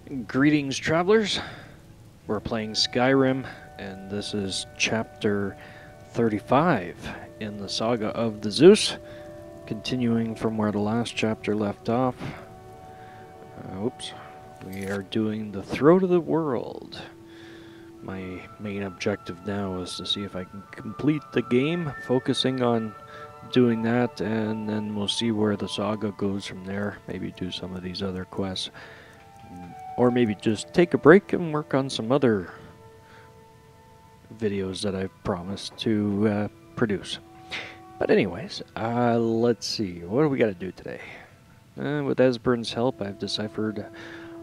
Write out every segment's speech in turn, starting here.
Greetings, travelers. We're playing Skyrim, and this is chapter 35 in the Saga of Thezeus, continuing from where the last chapter left off. We are doing the Throat of the World. My main objective now is to see if I can complete the game, focusing on doing that, and then we'll see where the saga goes from there. Maybe do some of these other quests. Or maybe just take a break and work on some other videos that I've promised to produce. But anyways, let's see. What do we got to do today? With Esbern's help, I've deciphered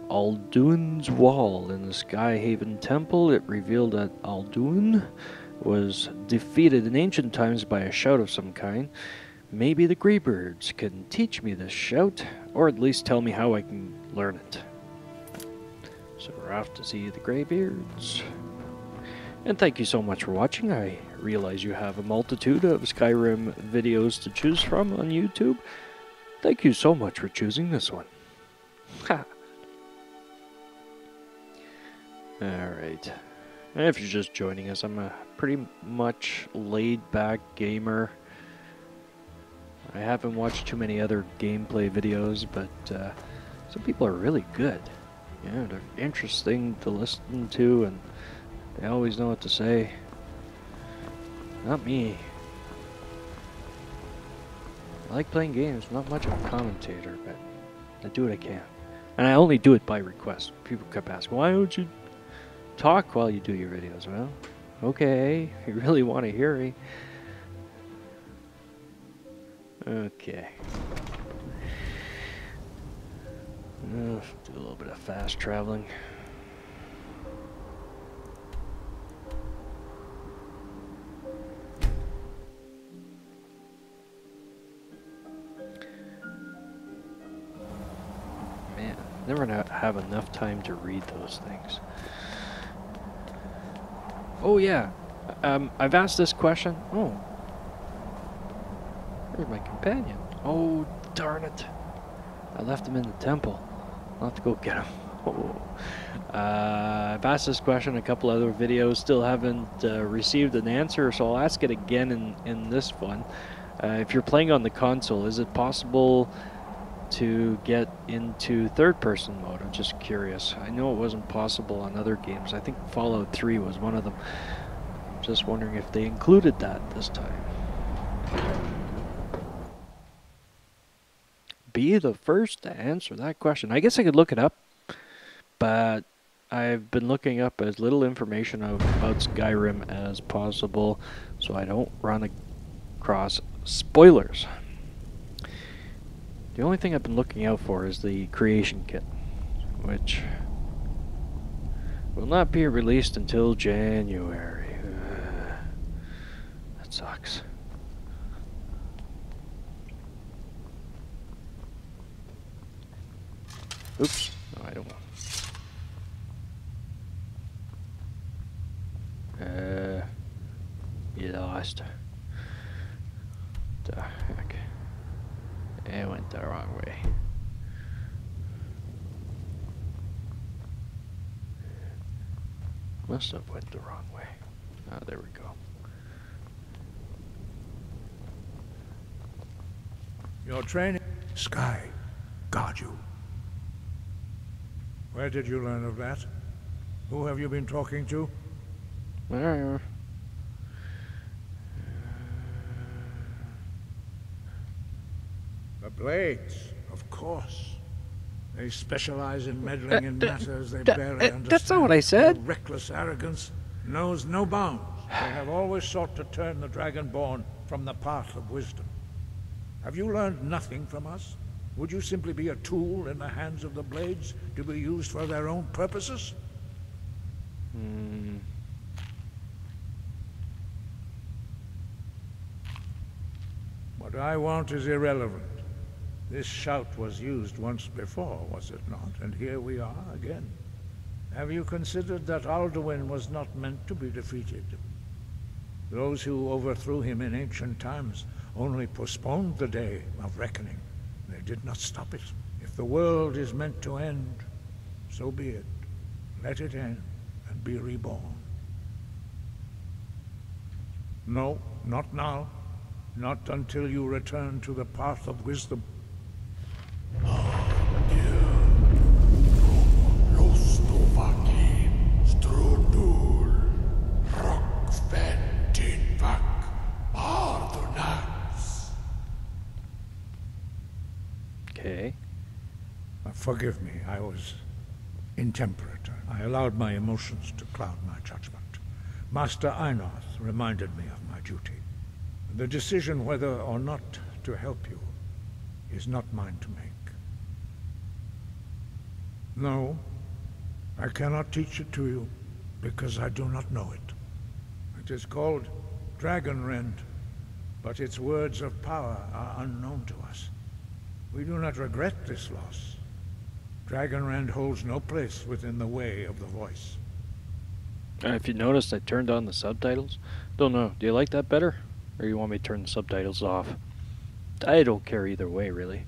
Alduin's wall in the Skyhaven Temple. It revealed that Alduin was defeated in ancient times by a shout of some kind. Maybe the Greybirds can teach me this shout, or at least tell me how I can learn it. So we're off to see the Greybeards. And thank you so much for watching. I realize you have a multitude of Skyrim videos to choose from on YouTube. Thank you so much for choosing this one. Ha! Alright. And if you're just joining us, I'm a pretty much laid-back gamer. I haven't watched too many other gameplay videos, but some people are really good. Yeah, they're interesting to listen to, and they always know what to say. Not me. I like playing games, not much of a commentator, but I do what I can. And I only do it by request. People kept asking, why don't you talk while you do your videos? Well, okay, if you really want to hear me. Okay. Do a little bit of fast traveling. Man, never have enough time to read those things. Oh yeah, I've asked this question. Oh, where's my companion? Oh, darn it. I left him in the temple. I'll have to go get him. Oh. I've asked this question in a couple other videos, still haven't received an answer, so I'll ask it again in this one. If you're playing on the console, is it possible to get into third-person mode? I'm just curious. I know it wasn't possible on other games. I think Fallout 3 was one of them. Just wondering if they included that this time. Be the first to answer that question. I guess I could look it up, but I've been looking up as little information about Skyrim as possible so I don't run across spoilers. The only thing I've been looking out for is the creation kit, which will not be released until January. That sucks. Oops. No, I don't want. You lost. The heck? It went the wrong way. Must have went the wrong way. Ah, there we go. Your training, Sky, guard you. Where did you learn of that? Who have you been talking to? There. The Blades, of course. They specialize in meddling in matters they barely understand. That's not what I said. Their reckless arrogance knows no bounds. They have always sought to turn the Dragonborn from the path of wisdom. Have you learned nothing from us? Would you simply be a tool in the hands of the Blades to be used for their own purposes? What I want is irrelevant. This shout was used once before, was it not? And here we are again. Have you considered that Alduin was not meant to be defeated? Those who overthrew him in ancient times only postponed the day of reckoning. They did not stop it. If the world is meant to end, So be it. Let it end and be reborn. No, not now. Not until you return to the path of wisdom. Okay. Forgive me, I was intemperate. I allowed my emotions to cloud my judgment. Master Einarth reminded me of my duty. The decision whether or not to help you is not mine to make. No, I cannot teach it to you because I do not know it. It is called Dragonrend, but its words of power are unknown to us. We do not regret this loss. Dragonrend holds no place within the way of the voice. If you noticed, I turned on the subtitles. Don't know, do you like that better? Or you want me to turn the subtitles off? I don't care either way, really.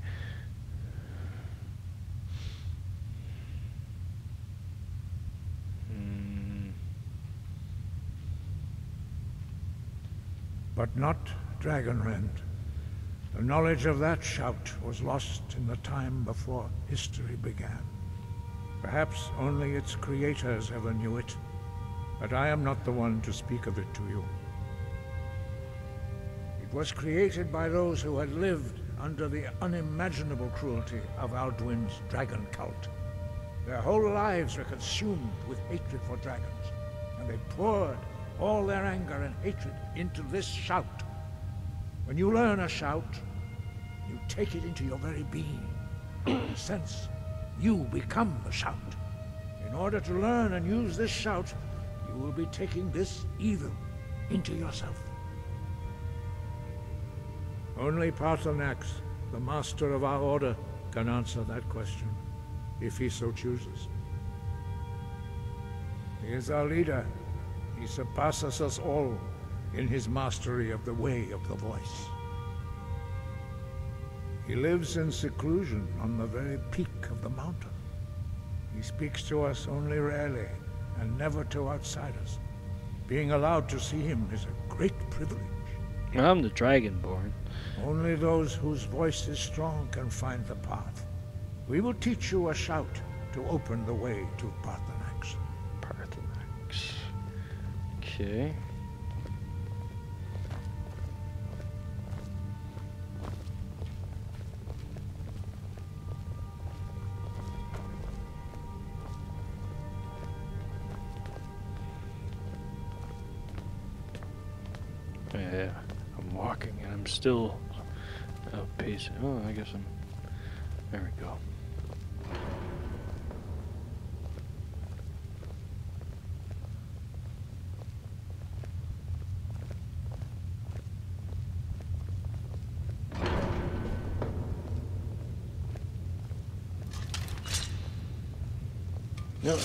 But not Dragonrend. The knowledge of that shout was lost in the time before history began. Perhaps only its creators ever knew it, but I am not the one to speak of it to you. It was created by those who had lived under the unimaginable cruelty of Alduin's dragon cult. Their whole lives were consumed with hatred for dragons, and they poured all their anger and hatred into this shout. When you learn a shout, you take it into your very being. In a sense, you become the shout. In order to learn and use this shout, you will be taking this evil into yourself. Only Paarthurnax, the master of our order, can answer that question, if he so chooses. He is our leader. He surpasses us all in his mastery of the way of the voice. He lives in seclusion on the very peak of the mountain. He speaks to us only rarely, and never to outsiders. Being allowed to see him is a great privilege. I'm the Dragonborn. Only those whose voice is strong can find the path. We will teach you a shout to open the way to Paarthurnax. Paarthurnax. Okay. Yeah, I'm walking and I'm still outpacing. Oh, I guess I'm... There we go.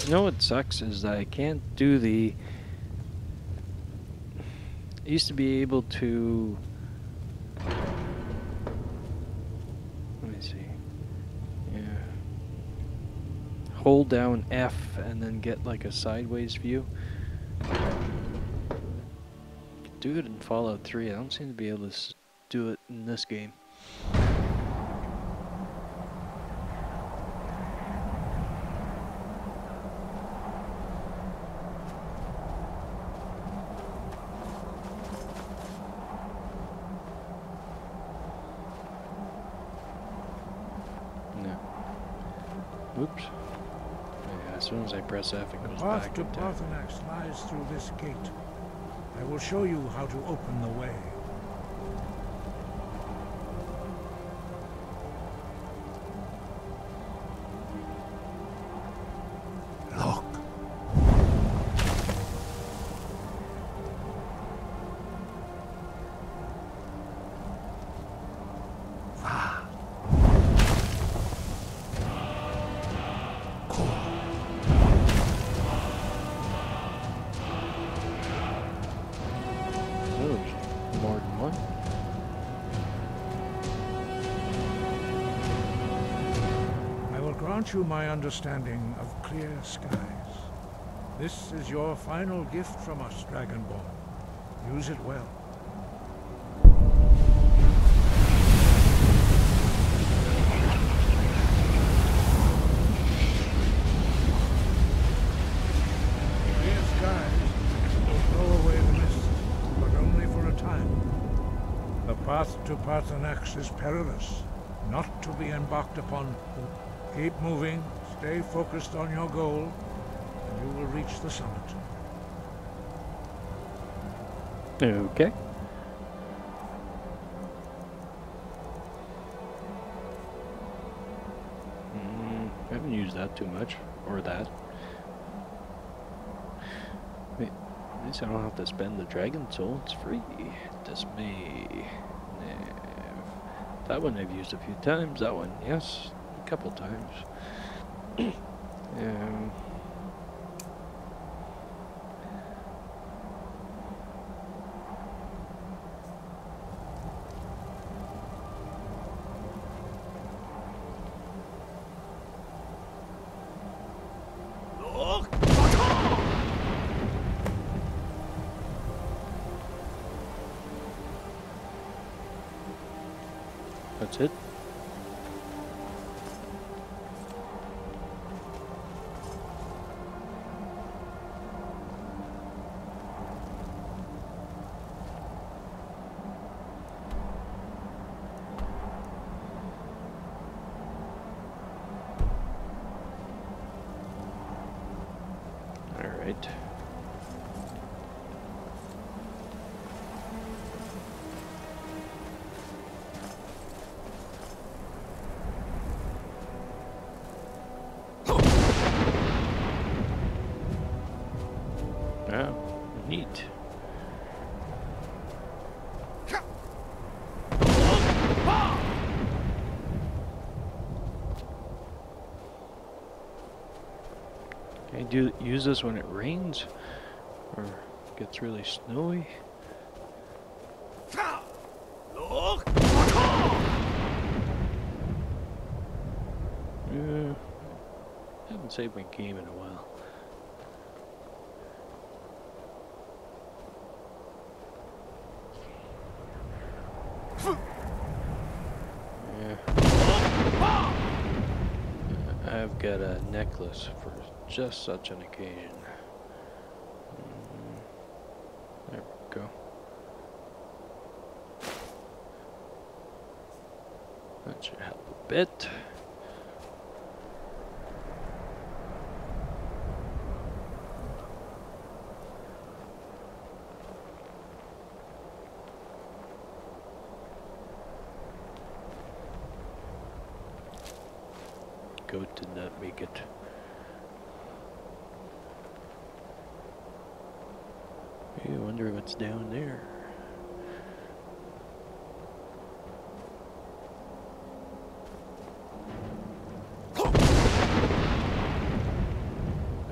No, what sucks is that I can't do the... I used to be able to... Let me see. Yeah. Hold down F and then get like a sideways view. Do it in Fallout 3. I don't seem to be able to do it in this game. Oops. Yeah, as soon as I press F, it goes back. The path to Paarthurnax lies through this gate. I will show you how to open the way. Look. grant you my understanding of clear skies. This is your final gift from us, Dragonborn. Use it well. Clear skies will blow away the mist, but only for a time. The path to Paarthurnax is perilous, not to be embarked upon. Keep moving, stay focused on your goal, and you will reach the summit. Okay. I haven't used that too much, or that. Wait, at least I don't have to spend the dragon soul, it's free. Dismay. That one I've used a few times, that one, yes, a couple times. That's it. All right. Oh, neat. Can I use this when it rains or gets really snowy? Haven't saved my game in a while. I've got a necklace for just such an occasion. There we go. That should help a bit. Goat did not make it. I wonder what's down there.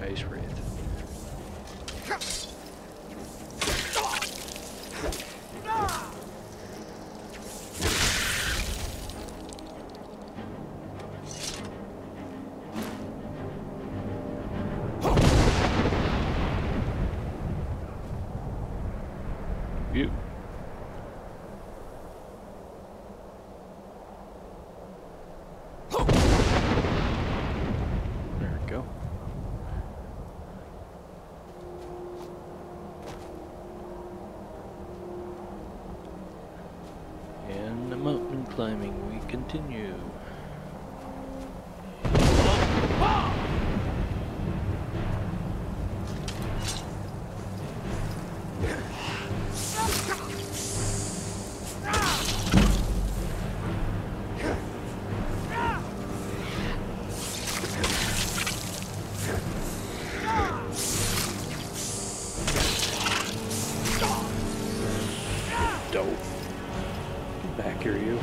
Ice wraith. You. There we go. And the mountain climbing we continue. Dope. Get back here, you.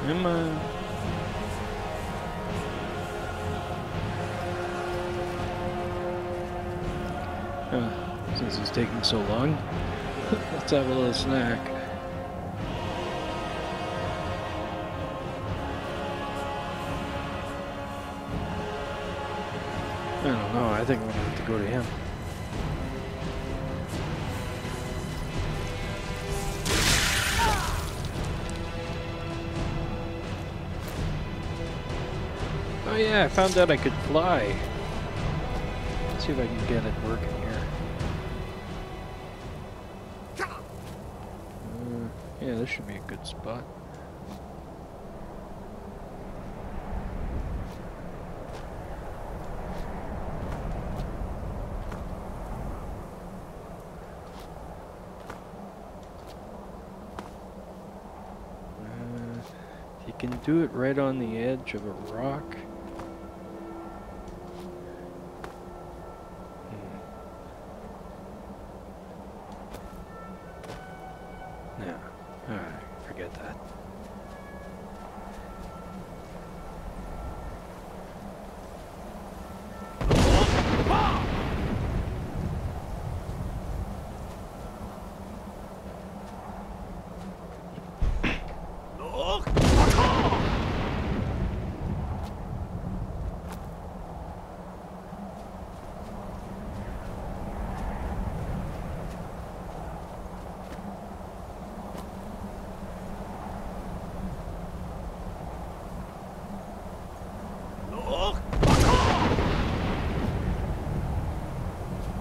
Come on. Since it's taking so long, let's have a little snack. I don't know, I think I'm gonna have to go to him. Oh yeah, I found out I could fly. Let's see if I can get it working here. Yeah, this should be a good spot. You can do it right on the edge of a rock. No. Alright, forget that.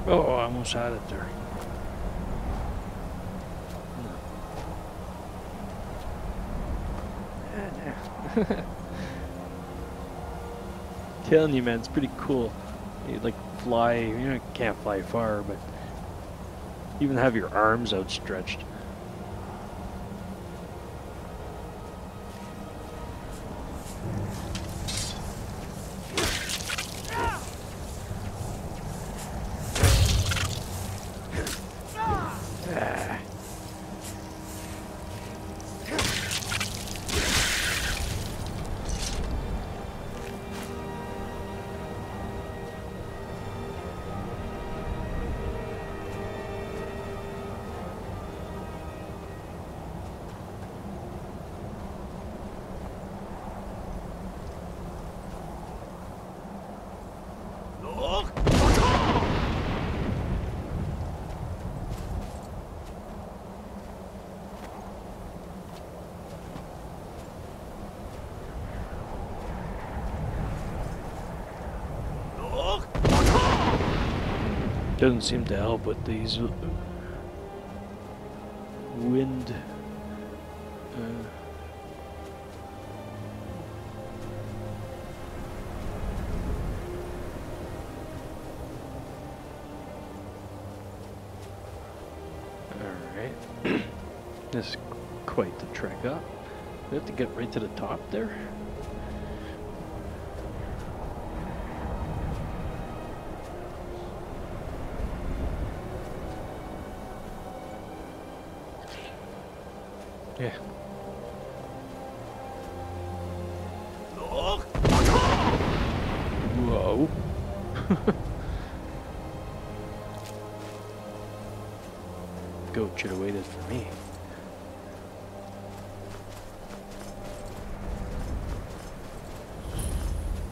Oh, I almost had it there. Telling you, man, it's pretty cool. You like fly, you know, can't fly far, but even have your arms outstretched. Doesn't seem to help with these wind. Alright. This is quite the trek up. We have to get right to the top there. Yeah. Whoa. Goat should have waited for me.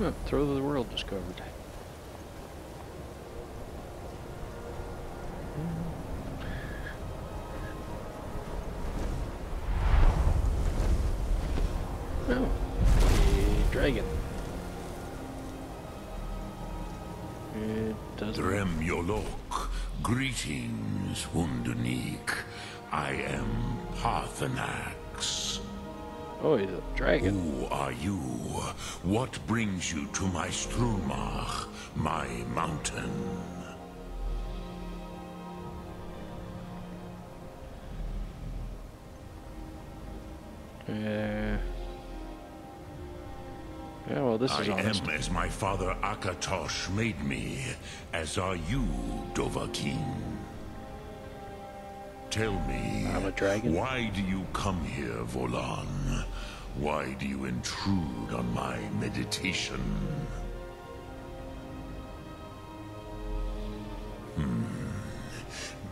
Oh, throw of the world discovered. Oh, a dragon. It doesn't. Drem Yolok, greetings, Wundunik. I am Paarthurnax. Oh, he's a dragon. Who are you? What brings you to my Strumach, my mountain? Yeah, well, this is I honest. am as my father Akatosh made me, as are you, Dovahkiin. Tell me, I'm a dragon. why do you come here, Volan? Why do you intrude on my meditation?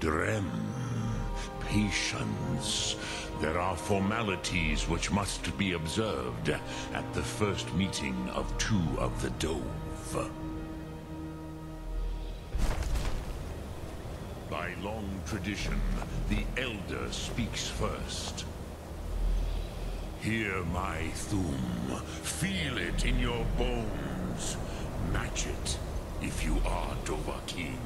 Drem. Patience. There are formalities which must be observed at the first meeting of two of the Dove. By long tradition, the Elder speaks first. Hear my Thum. Feel it in your bones. Match it if you are Dovahkiin.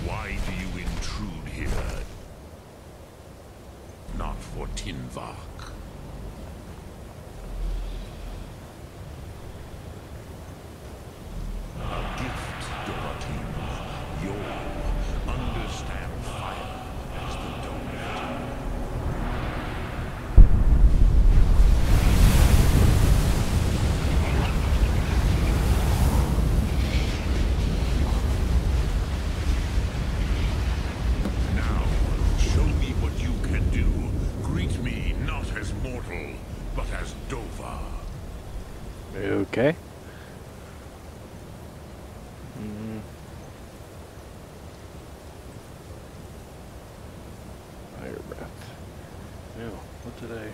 Why do you intrude here? Not for Tinvak. A gift, Dovahkiin. You understand fire as the Dove. Okay. Fire breath. No, what did I...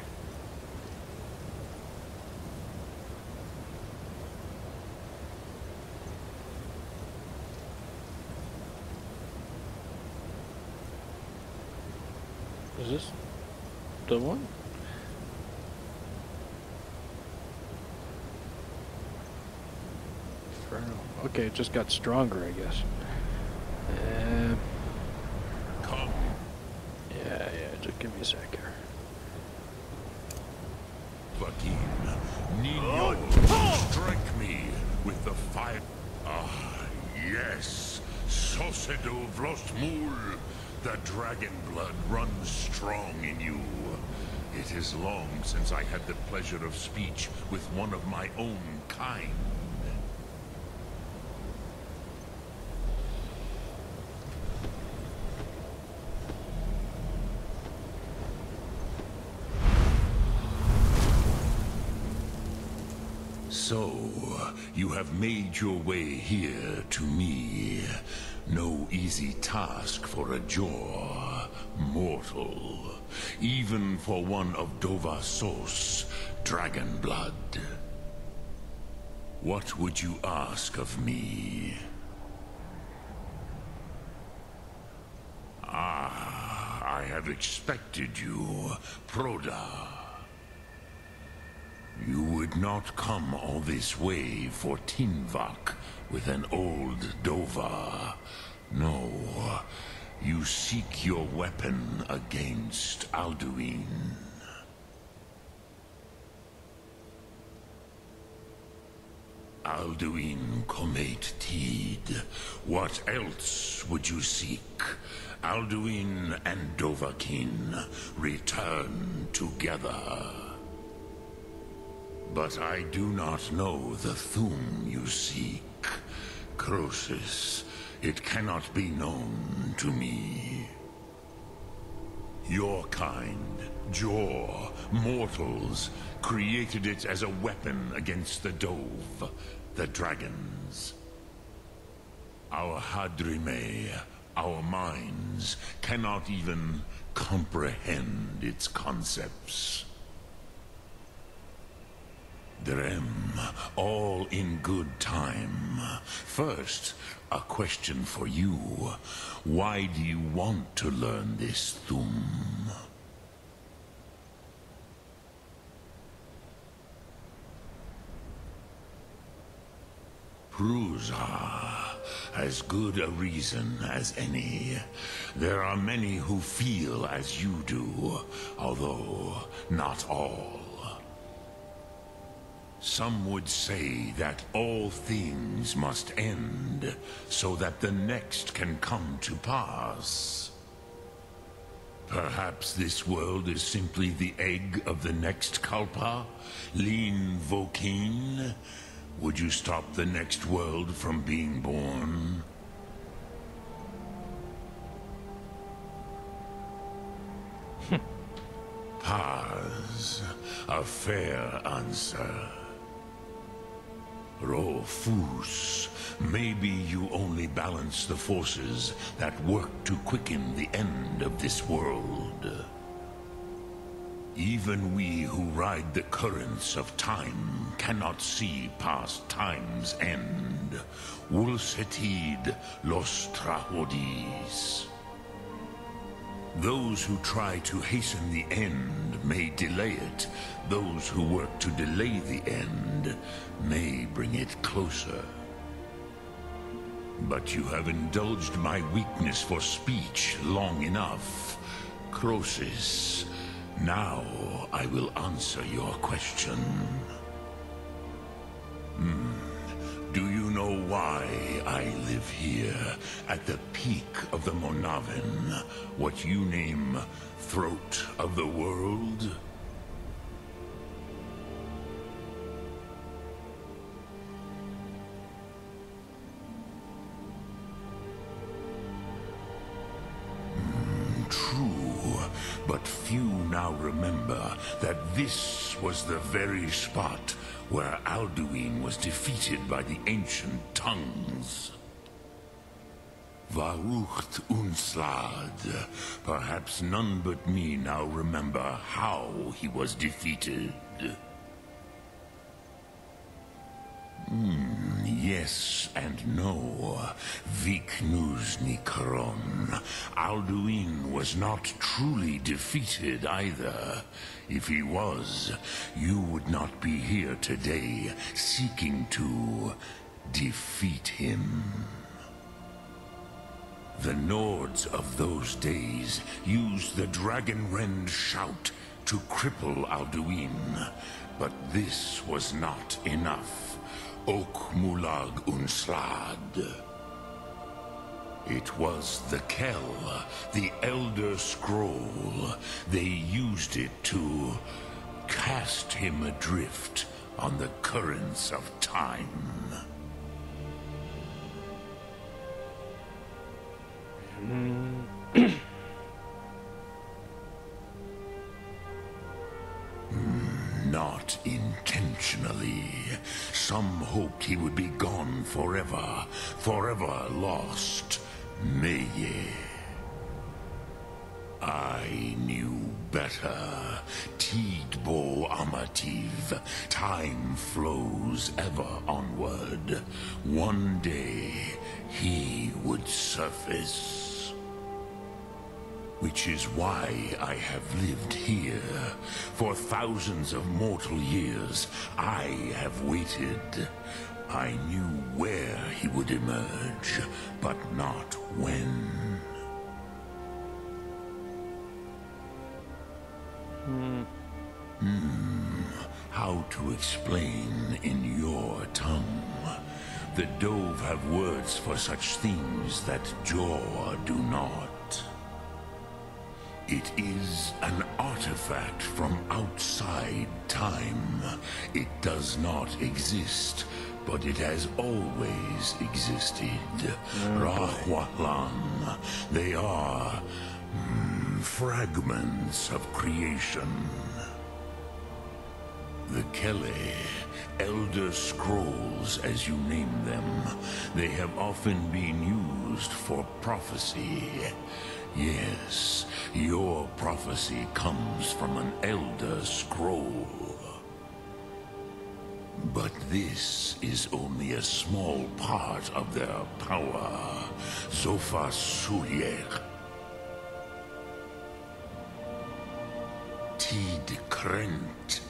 Is this the one? Okay, it just got stronger, I guess. Come. Yeah, just give me a sec here. Vakeen, Nino, strike me with the fire. Ah, yes. Sosedo Vlostmul. The dragon blood runs strong in you. It is long since I had the pleasure of speech with one of my own kind. So, you have made your way here to me. No easy task for a Jor, mortal. Even for one of Dovahsos, dragon blood. What would you ask of me? Ah, I have expected you, Proda. You would not come all this way for Tinvak with an old Dova. No, you seek your weapon against Alduin. Alduin Comate Tid. What else would you seek? Alduin and Dovahkiin return together. But I do not know the Thum you seek. Croesus, it cannot be known to me. Your kind, Jor, mortals, created it as a weapon against the Dove, the dragons. Our Hadrime, our minds, cannot even comprehend its concepts. Drem, all in good time. First, a question for you. Why do you want to learn this Thum? Prusa, as good a reason as any. There are many who feel as you do, although not all. Some would say that all things must end, so that the next can come to pass. Perhaps this world is simply the egg of the next Kalpa, Lean Vokeen. Would you stop the next world from being born? Paz, a fair answer. Rofus, maybe you only balance the forces that work to quicken the end of this world. Even we who ride the currents of time cannot see past time's end. Wulsetid los trahodis. Those who try to hasten the end may delay it. Those who work to delay the end may bring it closer. But you have indulged my weakness for speech long enough. Croesus, now I will answer your question. Do you know why I live here, at the peak of the Monavin, what you name Throat of the World? True, but few now remember that this was the very spot where Alduin was defeated by the ancient tongues. Varucht Unslad. Perhaps none but me now remember how he was defeated. Yes and no. Viknus Nikaron. Alduin was not truly defeated either. If he was, you would not be here today seeking to defeat him. The Nords of those days used the Dragonrend shout to cripple Alduin, but this was not enough. Ok Mulag Unslad. It was the Kell, the Elder Scroll. They used it to cast him adrift on the currents of time. Not intentionally. Some hoped he would be gone forever, forever lost. Meye. I knew better. Tidbo Amativ. Time flows ever onward. One day, he would surface. Which is why I have lived here. For thousands of mortal years, I have waited. I knew where he would emerge, but not when. How to explain in your tongue? The Dove have words for such things that Jor do not. It is an artifact from outside time. It does not exist, but it has always existed. Rahwalan. They are fragments of creation. The Kele, Elder Scrolls as you name them, they have often been used for prophecy. Yes, your prophecy comes from an Elder Scroll. But this is only a small part of their power. Zofa Suyer. Tid Krent.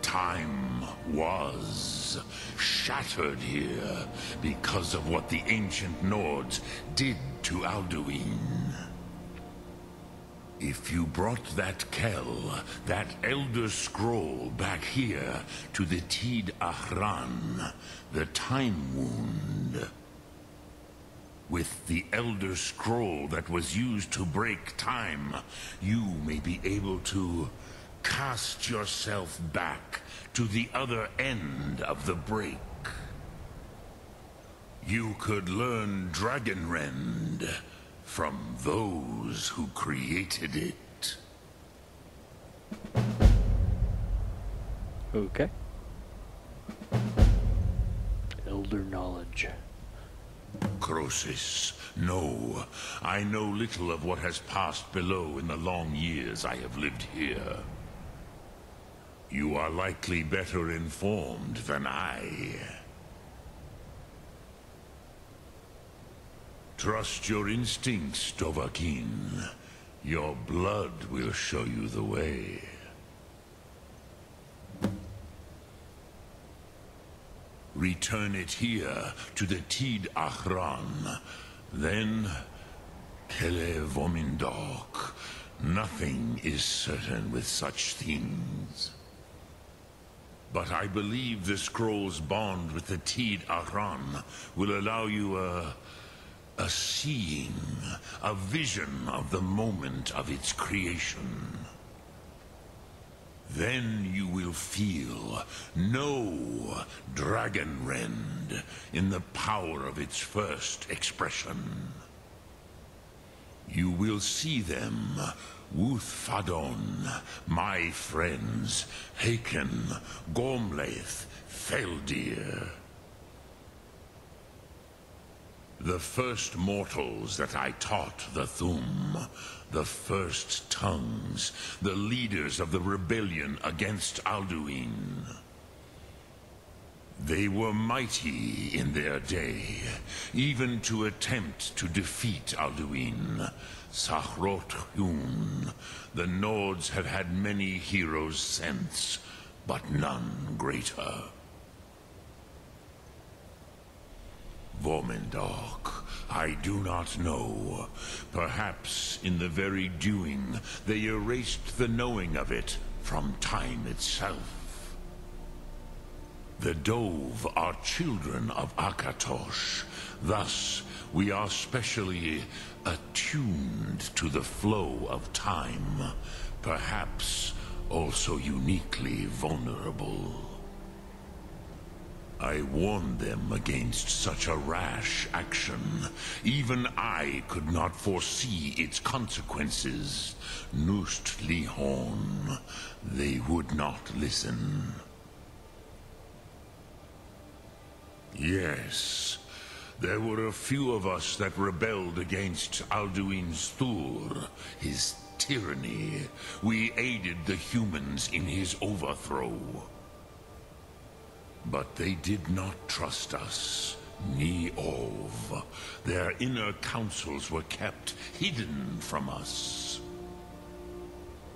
Time was shattered here because of what the ancient Nords did to Alduin. If you brought that Kell, that Elder Scroll back here to the Tid Ahran, the Time Wound, with the Elder Scroll that was used to break time, you may be able to cast yourself back to the other end of the break. You could learn Dragonrend from those who created it. Okay. Elder knowledge. Croesus, no. I know little of what has passed below in the long years I have lived here. You are likely better informed than I. Trust your instincts, Dovahkiin. Your blood will show you the way. Return it here to the Tid Achran. Then, Kele Vomindok. Nothing is certain with such things. But I believe the scroll's bond with the Tid Achran will allow you a seeing, a vision of the moment of its creation. Then you will feel, know Dragonrend in the power of its first expression. You will see them, Wuthfadon, my friends, Haken, Gormlaith, Feldir. The first mortals that I taught the Thum, the first tongues, the leaders of the rebellion against Alduin. They were mighty in their day, even to attempt to defeat Alduin. Sahrot-Hun, the Nords have had many heroes since, but none greater. Vomindok, I do not know. Perhaps in the very doing, they erased the knowing of it from time itself. The Dove are children of Akatosh. Thus, we are specially attuned to the flow of time. Perhaps also uniquely vulnerable. I warned them against such a rash action. Even I could not foresee its consequences. Nust Lihon, they would not listen. Yes, there were a few of us that rebelled against Alduin's Thur, his tyranny. We aided the humans in his overthrow. But they did not trust us, ni Ov. Their inner counsels were kept hidden from us.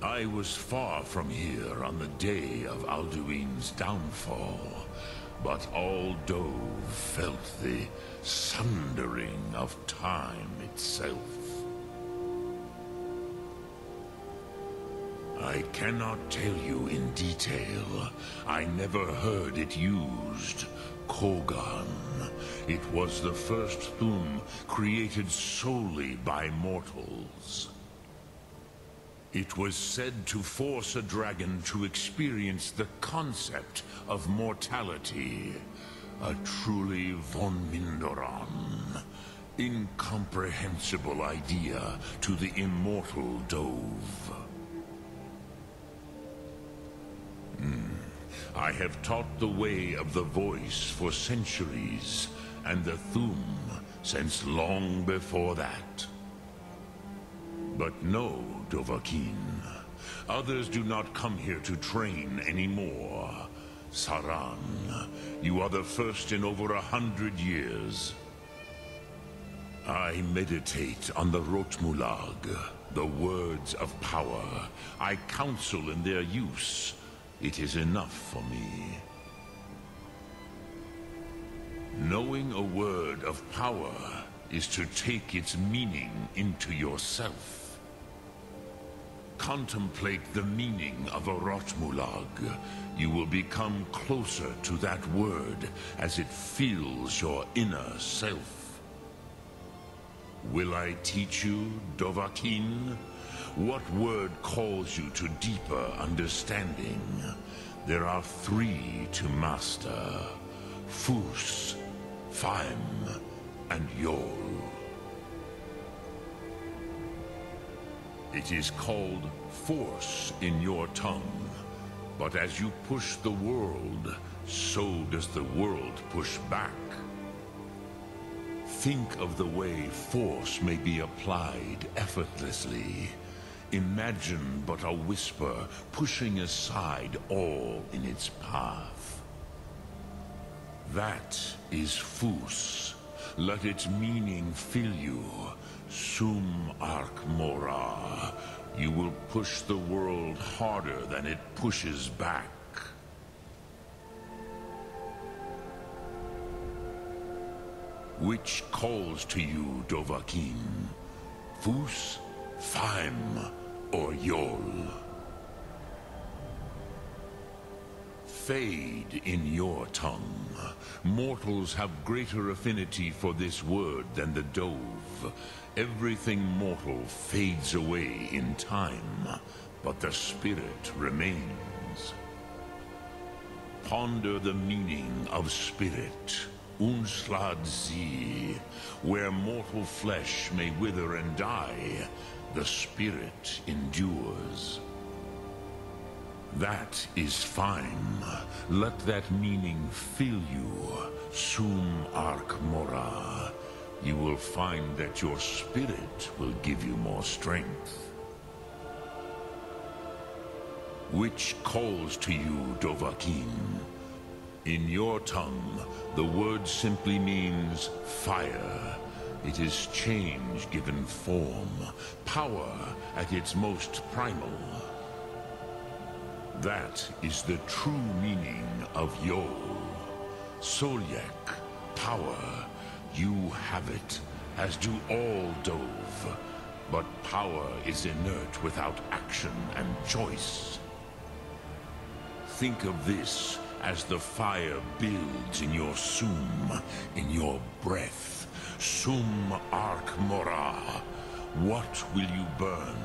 I was far from here on the day of Alduin's downfall, but all Dove felt the sundering of time itself. I cannot tell you in detail. I never heard it used. Kogan. It was the first Thum created solely by mortals. It was said to force a dragon to experience the concept of mortality. A truly von Mindoran. Incomprehensible idea to the immortal Dove. I have taught the way of the voice for centuries, and the Thum since long before that. But no, Dovahkiin. Others do not come here to train anymore. Saran, you are the first in over 100 years. I meditate on the Rotmulag, the words of power. I counsel in their use. It is enough for me. Knowing a word of power is to take its meaning into yourself. Contemplate the meaning of a Rotmulag. You will become closer to that word as it fills your inner self. Will I teach you, Dovahkiin? What word calls you to deeper understanding? There are 3 to master. Fus, Faim, and Yol. It is called force in your tongue, But as you push the world, so does the world push back. Think of the way force may be applied effortlessly. Imagine but a whisper pushing aside all in its path. That is Fus. Let its meaning fill you. Sum arc mora. You will push the world harder than it pushes back. Which calls to you, Dovahkiin? Fus, Faim, or Yol? Fade in your tongue. Mortals have greater affinity for this word than the Dove. Everything mortal fades away in time, but the spirit remains. Ponder the meaning of spirit. Unslad Zi, where mortal flesh may wither and die, the spirit endures. That is fine. Let that meaning fill you. Sum arc mora. You will find that your spirit will give you more strength. Which calls to you, Dovahkiin? In your tongue, the word simply means fire. It is change given form, power at its most primal. That is the true meaning of Yol. Solyek, power. You have it, as do all Dove. But power is inert without action and choice. Think of this as the fire builds in your sum, in your breath. Sum arc mora. What will you burn?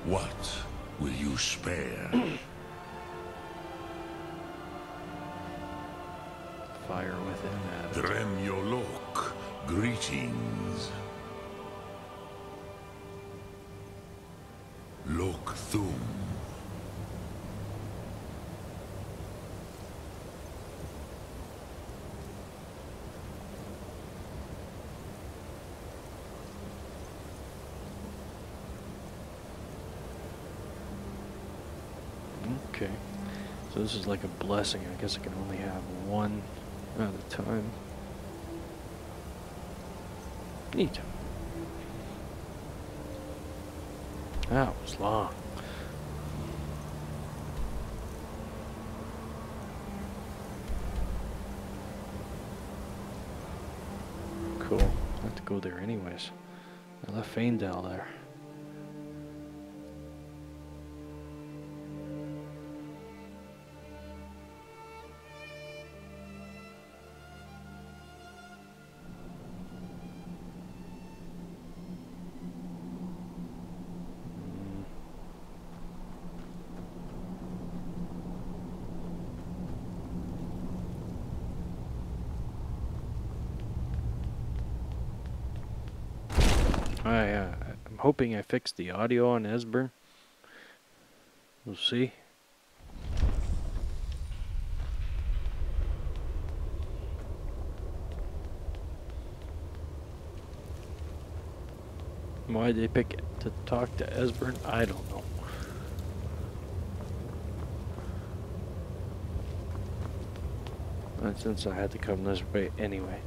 What will you spare? Fire within that. Drem Yolok, greetings. Lok Thum. Okay, so this is like a blessing. I guess I can only have one at a time. Neat. That was long. Cool. I have to go there anyways. I left Faendal there. I'm hoping I fixed the audio on Esbern. We'll see. Why'd they pick it to talk to Esbern? I don't know. And since I had to come this way anyway.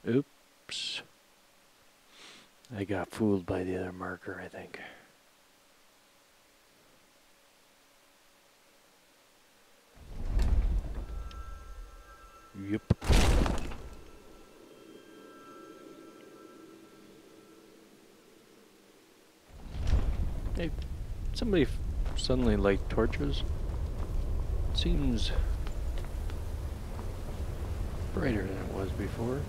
Oops. I got fooled by the other marker, I think. Yep. Hey, somebody suddenly light torches. Seems brighter than it was before.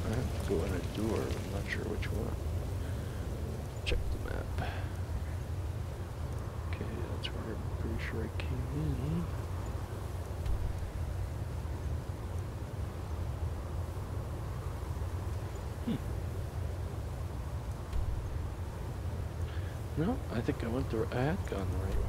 I have to go in a door, I'm not sure which one. Check the map. Okay, that's where I'm pretty sure I came in. No, I think I had gone the right way.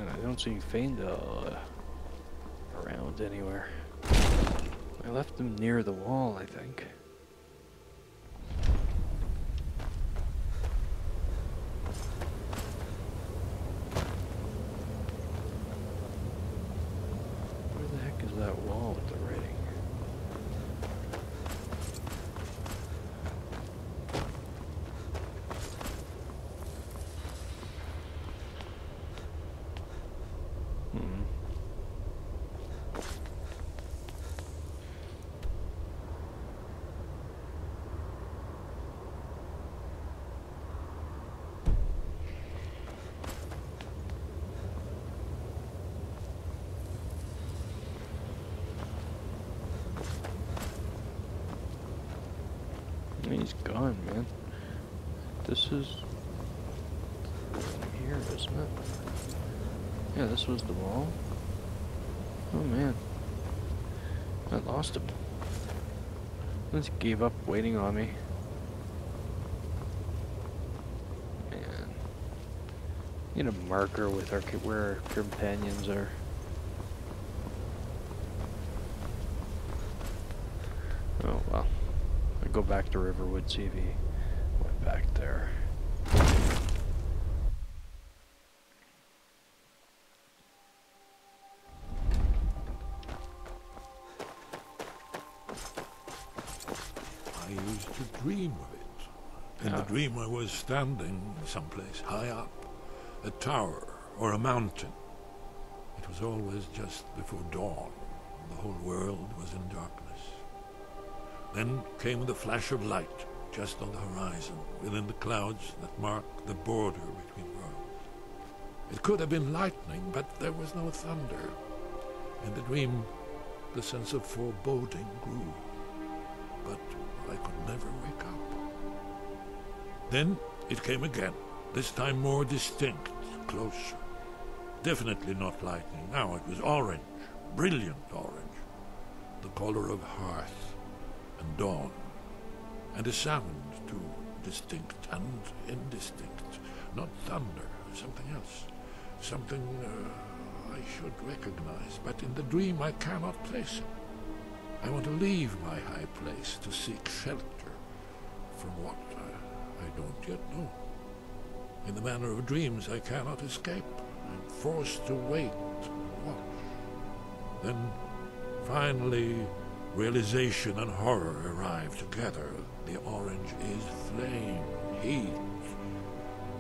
I don't see Faendal around anywhere. I left him near the wall, I think. Where the heck is that wall with the writing? He's gone, man. This is here, isn't it? Yeah, this was the wall. Oh man, I lost him. He gave up waiting on me. Man, need a marker with where our companions are. Oh well. Go back to Riverwood, see if he went back there. I used to dream of it. In the dream I was standing someplace high up, a tower or a mountain. It was always just before dawn. The whole world was in darkness. Then came the flash of light, just on the horizon, within the clouds that mark the border between worlds. It could have been lightning, but there was no thunder. In the dream, the sense of foreboding grew. But I could never wake up. Then it came again, this time more distinct, closer. Definitely not lightning. Now it was orange, brilliant orange, the color of hearth and dawn, and a sound too, distinct and indistinct, not thunder, something else, something I should recognize, but in the dream I cannot place it. I want to leave my high place to seek shelter from what I don't yet know. In the manner of dreams I cannot escape. I'm forced to wait and watch. Then, finally, realization and horror arrive together. The orange is flame, heat,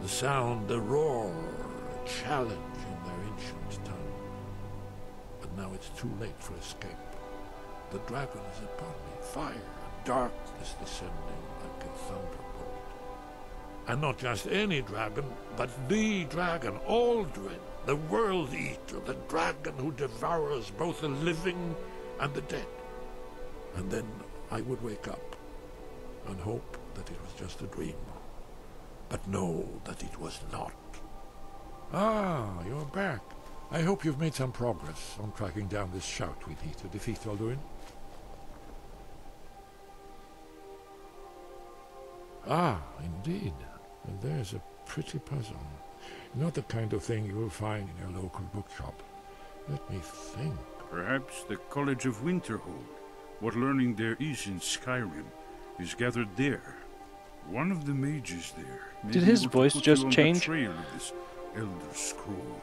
the sound, the roar, a challenge in their ancient tongue. But now it's too late for escape. The dragon is upon me, fire and darkness descending like a thunderbolt. And not just any dragon, but the dragon, Aldrin, the world eater, the dragon who devours both the living and the dead. And then I would wake up and hope that it was just a dream, but know that it was not. Ah, you're back. I hope you've made some progress on tracking down this shout we need to defeat Alduin. Ah, indeed. And there's a pretty puzzle. Not the kind of thing you will find in your local bookshop. Let me think. Perhaps the College of Winterhold. What learning there is in Skyrim is gathered there. One of the mages there may Did be his able to voice put just you on the change? trail of this Elder Scroll.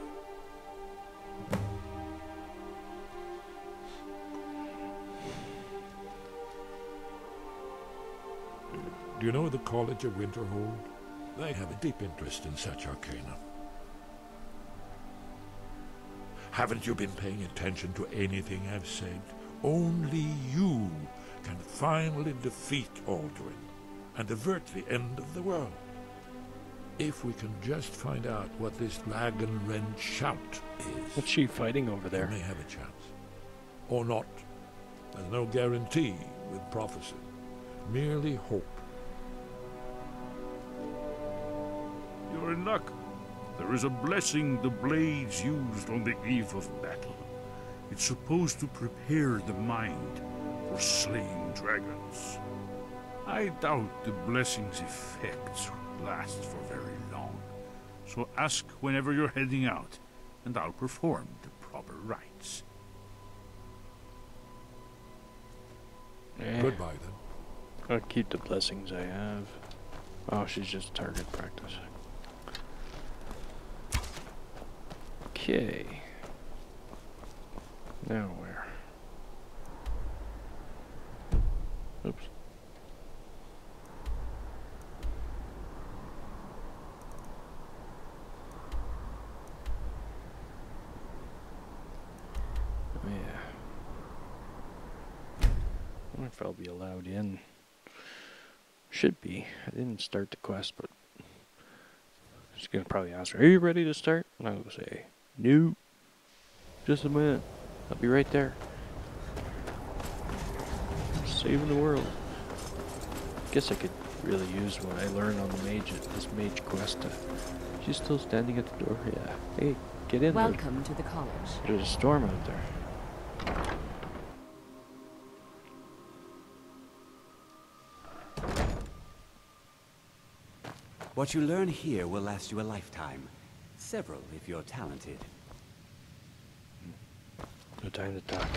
Do you know the College of Winterhold? They have a deep interest in such arcana. Haven't you been paying attention to anything I've said? Only you can finally defeat Aldrin. and avert the end of the world. If we can just find out what this Dragonrend shout is, What's she fighting over we there? may have a chance. Or not. There's no guarantee with prophecy. Merely hope. You're in luck. There is a blessing the blades used on the eve of battle. It's supposed to prepare the mind for slaying dragons. I doubt the blessing's effects last for very long. So ask whenever you're heading out, and I'll perform the proper rites. Goodbye, then. I'll keep the blessings I have. Oh, she's just target practice. Okay. Now where? Oops. Oh, yeah. I wonder if I'll be allowed in. Should be. I didn't start the quest, but she's gonna probably ask her, "Are you ready to start?" And I'll say, "No. Just a minute. I'll be right there. Saving the world." Guess I could really use what I learned on the this mage quest. She's still standing at the door. Yeah. Hey, get in. Welcome to the college. There's a storm out there. What you learn here will last you a lifetime. Several, if you're talented. No time to talk.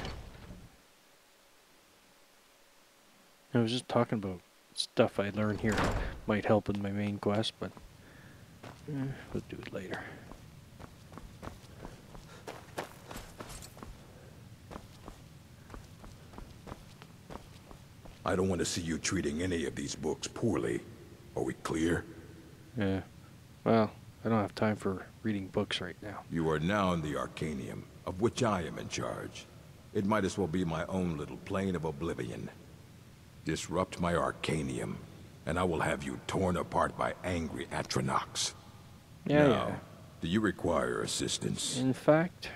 I was just talking about stuff I learned here. Might help in my main quest, but we'll do it later. I don't want to see you treating any of these books poorly. Are we clear? Yeah. Well, I don't have time for reading books right now. You are now in the Arcanium, of which I am in charge. It might as well be my own little plane of oblivion. Disrupt my Arcanium, and I will have you torn apart by angry Paarthurnax. Yeah, now, yeah. do you require assistance? In fact...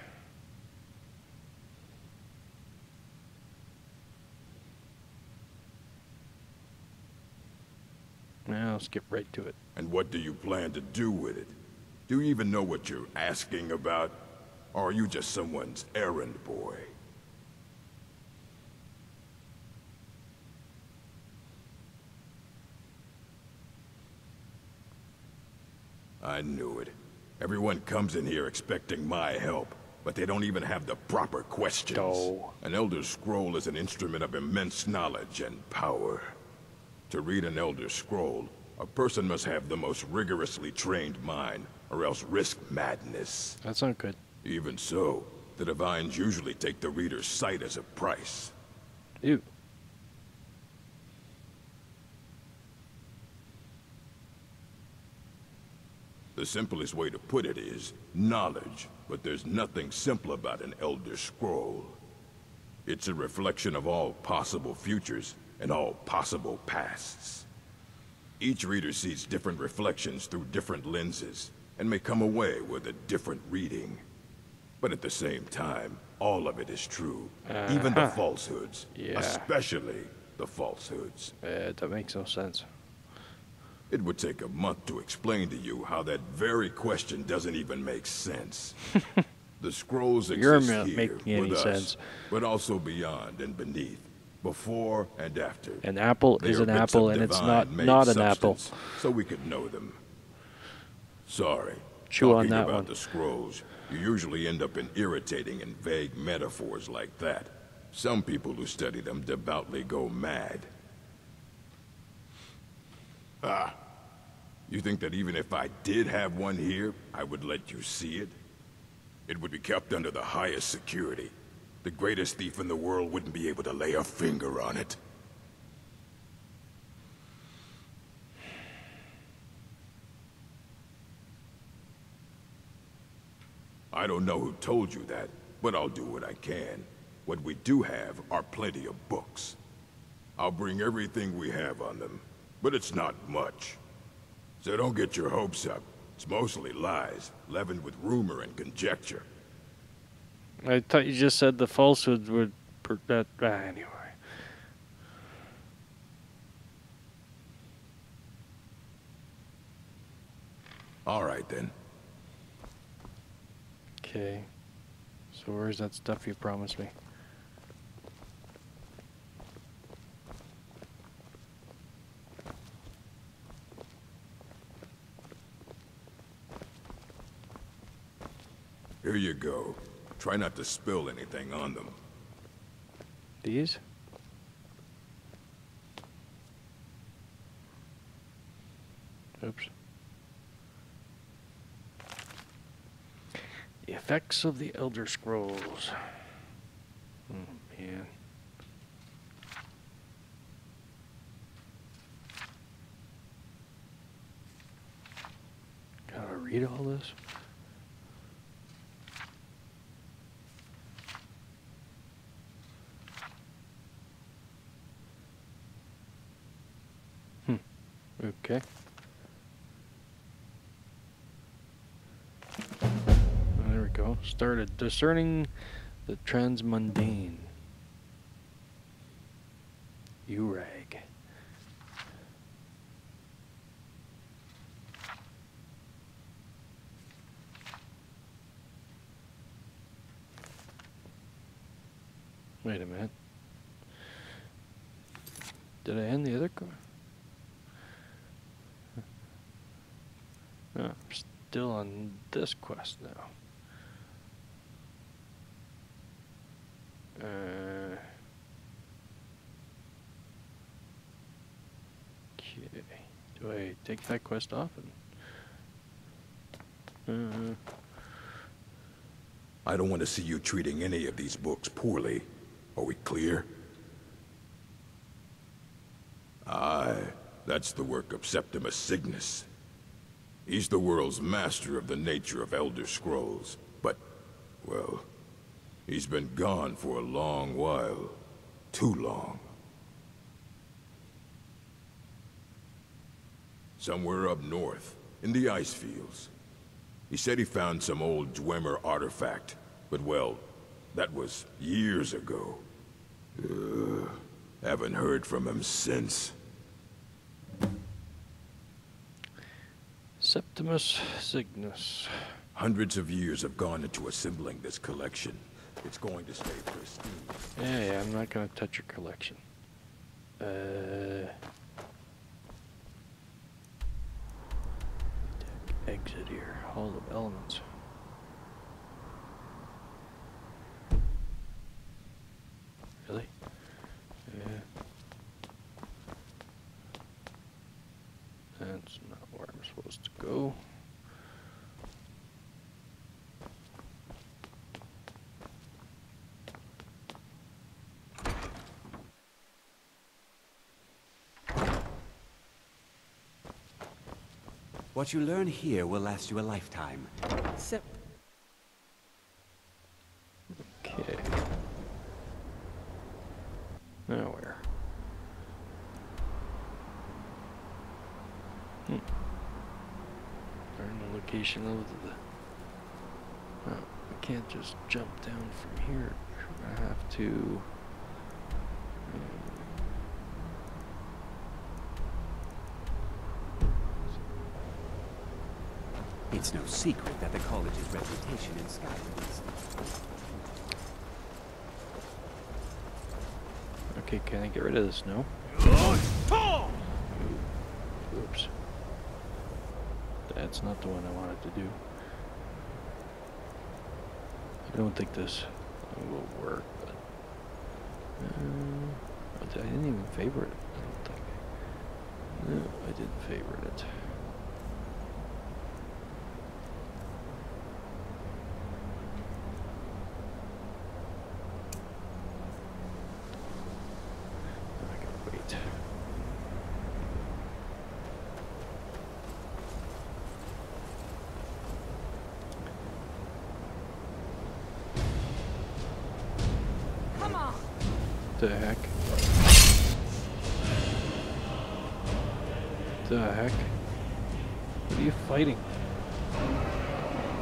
Now, let's get right to it. And what do you plan to do with it? Do you even know what you're asking about? Or are you just someone's errand boy? I knew it. Everyone comes in here expecting my help, but they don't even have the proper questions. Oh. An Elder Scroll is an instrument of immense knowledge and power. To read an Elder Scroll, a person must have the most rigorously trained mind, or else risk madness. That's not good. Even so, the Divines usually take the reader's sight as a price. Ew. The simplest way to put it is knowledge, but there's nothing simple about an Elder Scroll. It's a reflection of all possible futures and all possible pasts. Each reader sees different reflections through different lenses, and may come away with a different reading. But at the same time, all of it is true, even the falsehoods, Yeah. especially the falsehoods. That makes no sense. It would take a month to explain to you how that very question doesn't even make sense. The scrolls You're exist not here making any with us, sense. but also beyond and beneath, before and after. An apple They is are an bits apple, of and it's divine-made not an apple. substance, so we could know them. Sorry. Chew on Talking that about one. the scrolls, you usually end up in irritating and vague metaphors like that. Some people who study them devoutly go mad. You think that even if I did have one here, I would let you see it? It would be kept under the highest security. The greatest thief in the world wouldn't be able to lay a finger on it. I don't know who told you that, but I'll do what I can. What we do have are plenty of books. I'll bring everything we have on them. but it's not much. So don't get your hopes up. It's mostly lies, leavened with rumor and conjecture. I thought you just said the falsehoods would... anyway. All right, then. Okay. So where's that stuff you promised me? Here you go. Try not to spill anything on them. These? Oops. The effects of the Elder Scrolls. Oh, man. Gotta read all this? Okay. There we go. Started discerning the transmundane. Urag. Wait a minute. Did I end the other car? Oh, I'm still on this quest now. Okay. Do I take that quest off? I don't want to see you treating any of these books poorly. Are we clear? Aye, that's the work of Septimus Signus. He's the world's master of the nature of Elder Scrolls, but, well, he's been gone for a long while. Too long. Somewhere up north, in the ice fields. He said he found some old Dwemer artifact, but well, that was years ago. Haven't heard from him since. Septimus Signus. Hundreds of years have gone into assembling this collection. It's going to stay pristine. Yeah, I'm not gonna touch your collection. Exit here. Hall of Elements. Really? Yeah. That's not where I'm supposed to go. What you learn here will last you a lifetime. Okay. Now where? Learn the location of the... Oh, I can't just jump down from here. I have to... It's no secret that the college's reputation in Skyrim is... Okay, can I get rid of the snow? Oops. That's not the one I wanted to do. I don't think this will work, but... I didn't even favorite it, I don't think. No, I didn't favorite it. The heck? The heck? What are you fighting?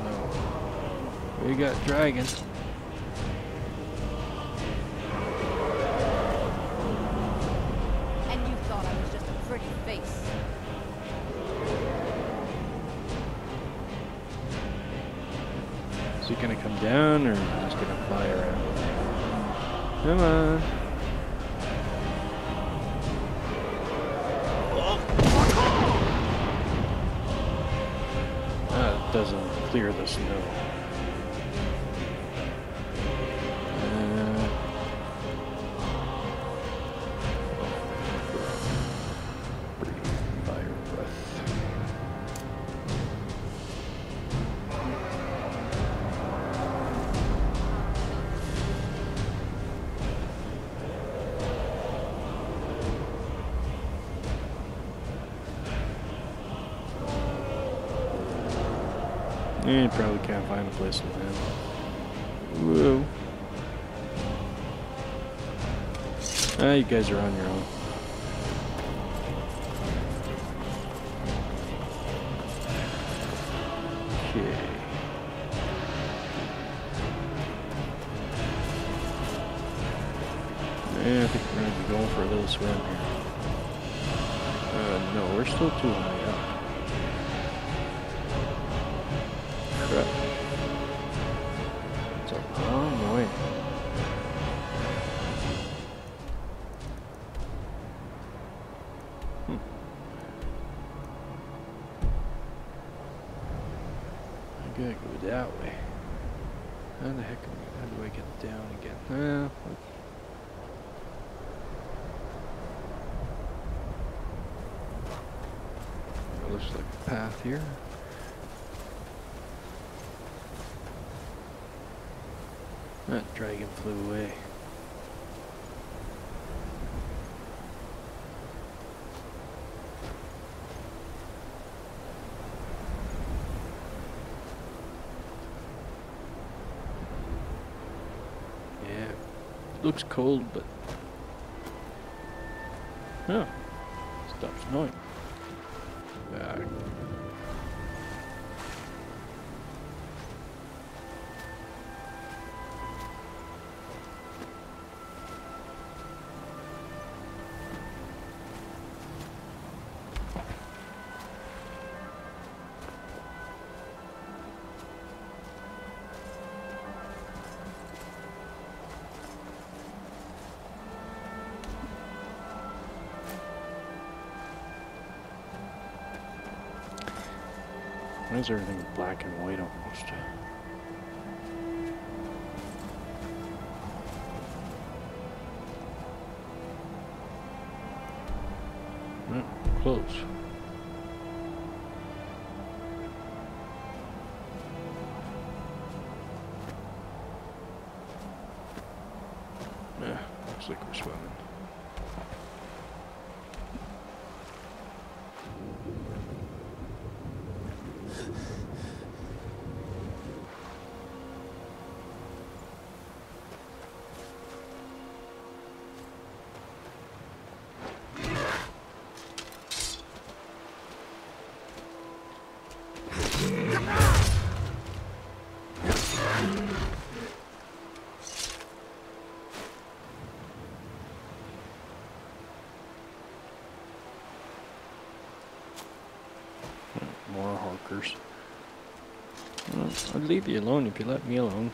No. We got dragons. And you thought I was just a pretty face. Is he gonna come down or is he just gonna fly around? Come on. That doesn't clear the snow. Fire breath. You probably can't find a place to land. Whoa. Ah, you guys are on your own. Okay. Yeah, I think we're going to be going for a little swim here. No, we're still too high up. Crap. It's a long way. I gotta go that way. How the heck how do I get down again? Looks like a path here. That dragon flew away. Yeah, it looks cold, but oh, stop snowing. Why is everything black and white almost? Close. Yeah, looks like we're swimming. More hawkers. Well, I'd leave you alone if you let me alone.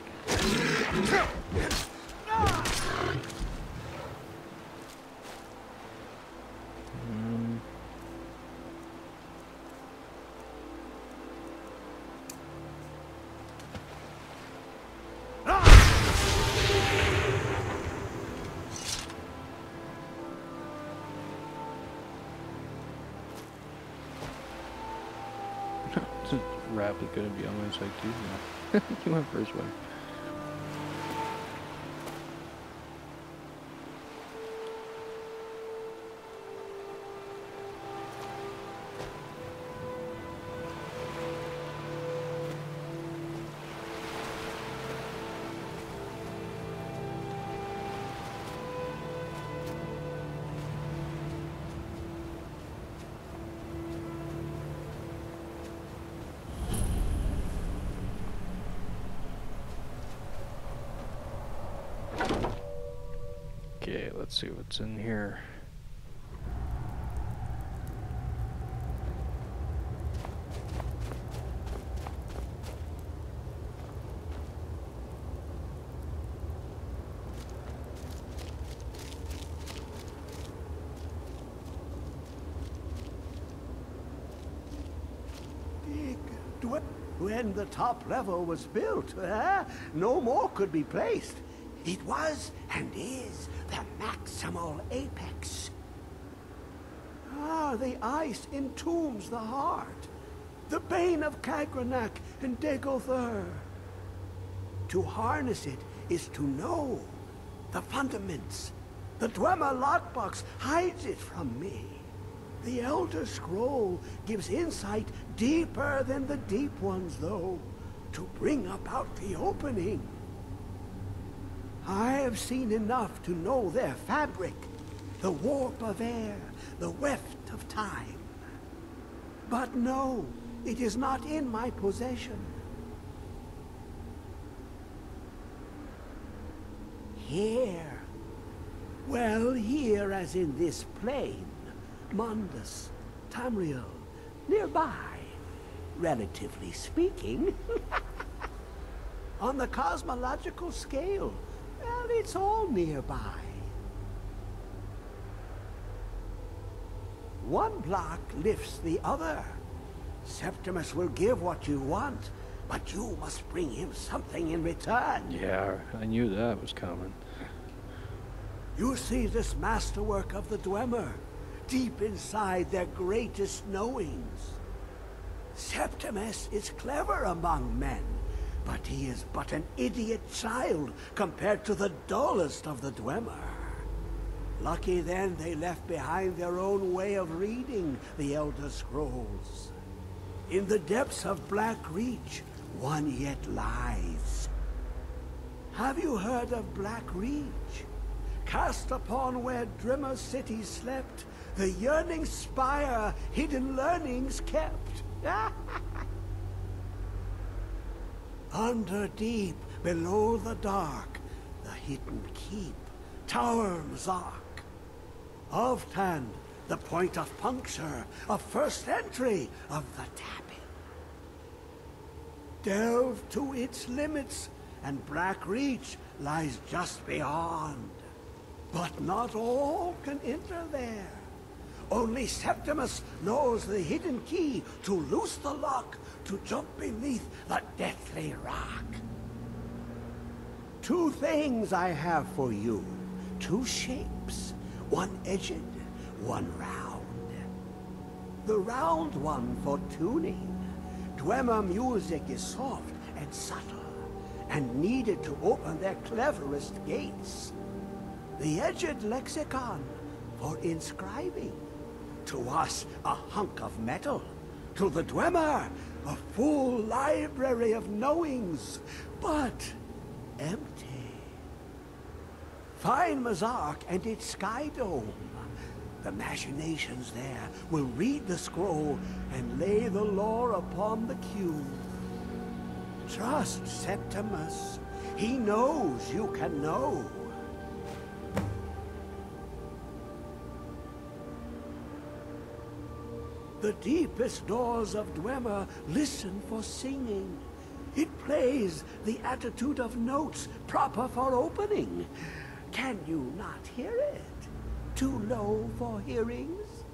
Rapid gonna be on my side too. Yeah. You went first way. Okay, let's see what's in here. When the top level was built, no more could be placed. It was and is the maximal apex. The ice entombs the heart, the bane of Dragonrend and Dagothr. To harness it is to know the fundaments. The Dwemer lockbox hides it from me. The Elder Scroll gives insight deeper than the deep ones, though, to bring about the opening. I have seen enough to know their fabric, the warp of air, the weft of time. But no, it is not in my possession. Here. Well, here as in this plane. Mundus, Tamriel, nearby, relatively speaking. On the cosmological scale, well, it's all nearby. One block lifts the other. Septimus will give what you want, but you must bring him something in return. Yeah, I knew that was coming. You see this masterwork of the Dwemer, deep inside their greatest knowings. Septimus is clever among men, but he is but an idiot child compared to the dullest of the Dwemer. Lucky then they left behind their own way of reading the Elder Scrolls. In the depths of Black Reach, one yet lies. Have you heard of Black Reach? Cast upon where Drimmer City slept, the yearning spire hidden learnings kept. Under deep, below the dark, the hidden keep, Tower Mzark. Alftand, the point of puncture, of first entry of the tapping. Delve to its limits, and Black Reach lies just beyond. But not all can enter there. Only Septimus knows the hidden key to loose the lock, to jump beneath the deathly rock. Two things I have for you. Two shapes. One edged, one round. The round one for tuning. Dwemer music is soft and subtle, and needed to open their cleverest gates. The edged lexicon for inscribing. To us, a hunk of metal. To the Dwemer, a full library of knowings, but empty. Find Mzark and its sky dome. The machinations there will read the scroll and lay the lore upon the cube. Trust Septimus. He knows you can know. The deepest doors of Dwemer listen for singing. It plays the attitude of notes proper for opening. Can you not hear it? Too low for hearings?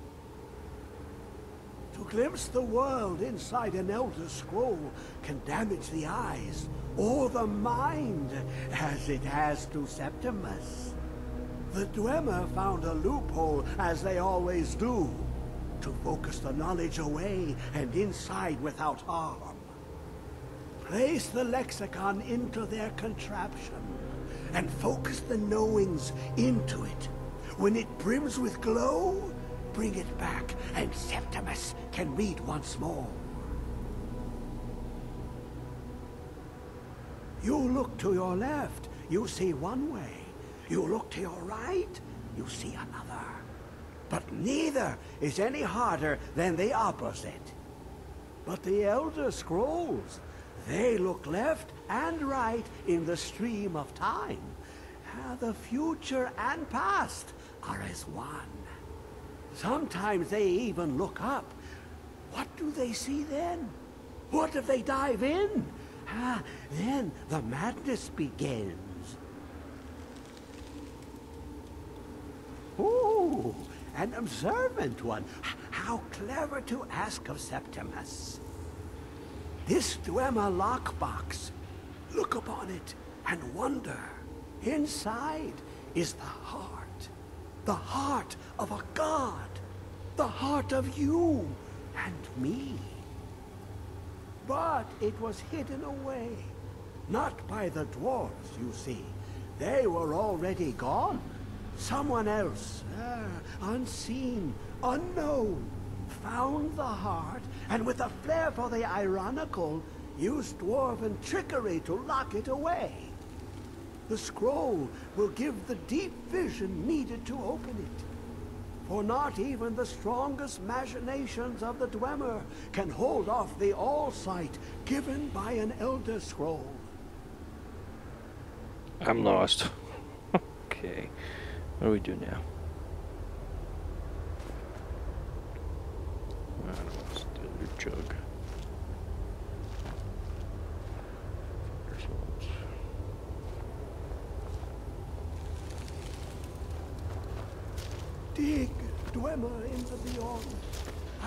To glimpse the world inside an Elder Scroll can damage the eyes or the mind, as it has to Septimus. The Dwemer found a loophole, as they always do, to focus the knowledge away and inside without harm. Place the lexicon into their contraption, and focus the knowings into it. When it brims with glow, bring it back, and Septimus can read once more. You look to your left, you see one way. You look to your right, you see another. But neither is any harder than the opposite. But the Elder Scrolls, they look left and right in the stream of time. The future and past are as one. Sometimes they even look up. What do they see then? What if they dive in? Then the madness begins. Ooh, an observant one. How clever to ask of Septimus. This Dwemer lockbox. Look upon it and wonder. Inside is the heart of a god, the heart of you and me. But it was hidden away, not by the dwarves, you see. They were already gone. Someone else, unseen, unknown, found the heart, and with a flair for the ironical, used dwarven trickery to lock it away. The scroll will give the deep vision needed to open it. For not even the strongest machinations of the Dwemer can hold off the all-sight given by an Elder Scroll. I'm lost. Okay. What do we do now? I don't know. Steal your jug. Dig, Dwemer, into beyond.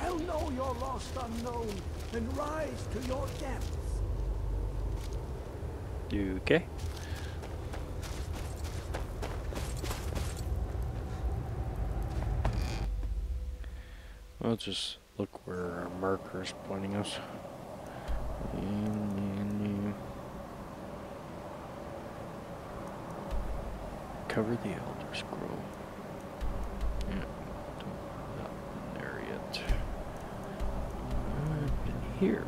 I'll know your lost unknown and rise to your depths. You okay? Let's just look where our marker is pointing us. Cover the Elder Scroll. Yeah, not there yet. Up in here.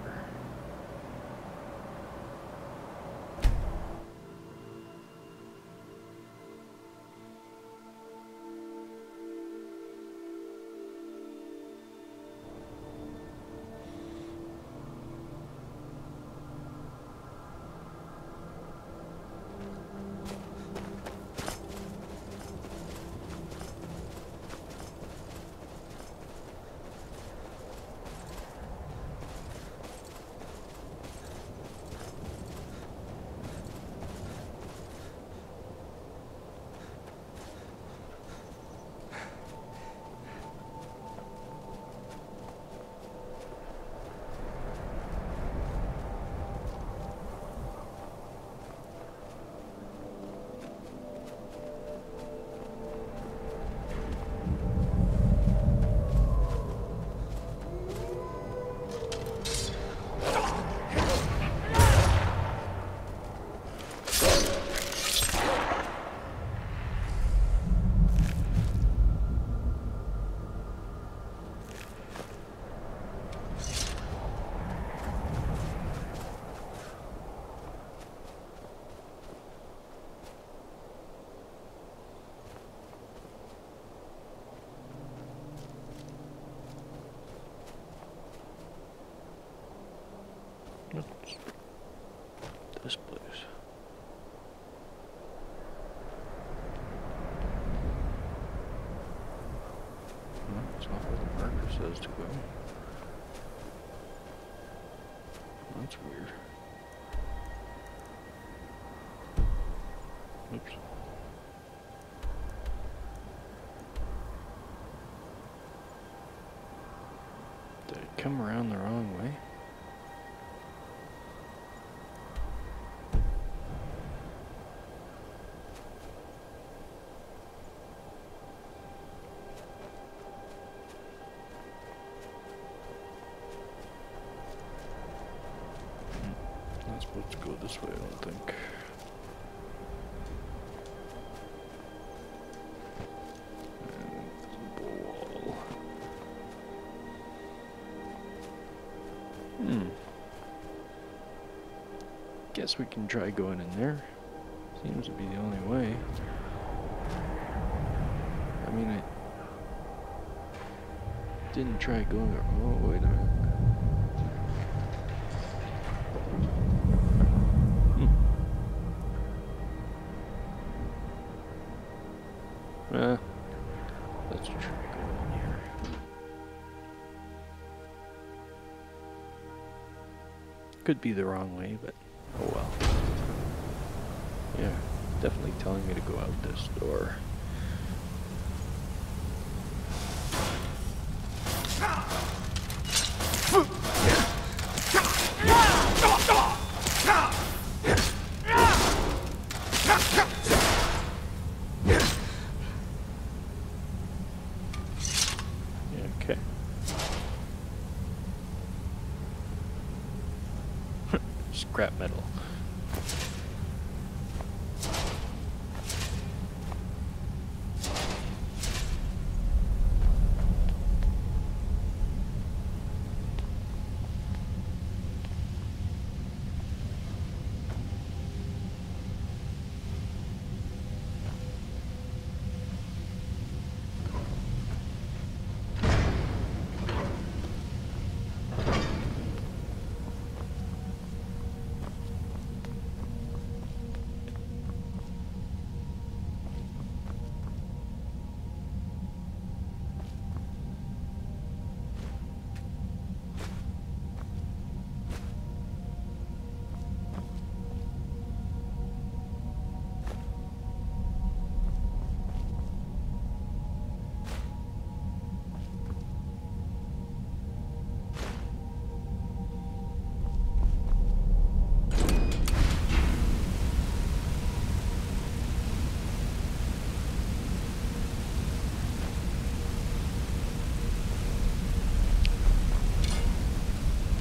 This place. No, it's not where the marker says to go. That's weird. Oops. Did it come around the wrong way? Not supposed to go this way, I don't think. Guess we can try going in there. Seems to be the only way. I mean, I didn't try going. Oh, wait a minute. Could be the wrong way, but oh well. Yeah, definitely telling me to go out this door. Okay. Scrap metal.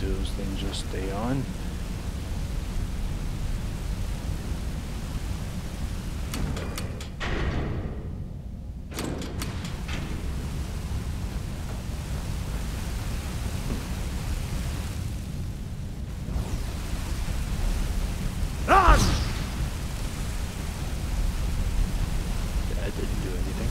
Those things just stay on. That didn't do anything.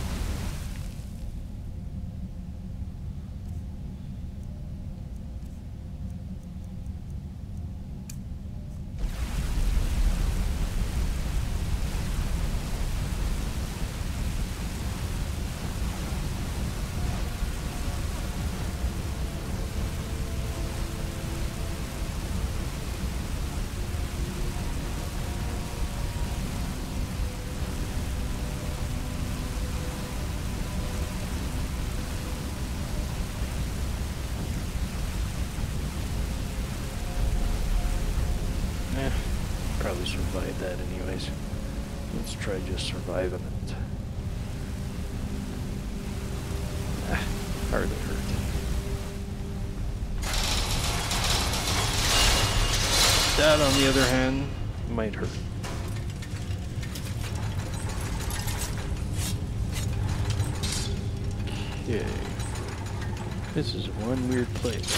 Probably survive that anyways. Let's try just surviving it. Hardly hurt. That, on the other hand, might hurt. Okay. This is one weird place.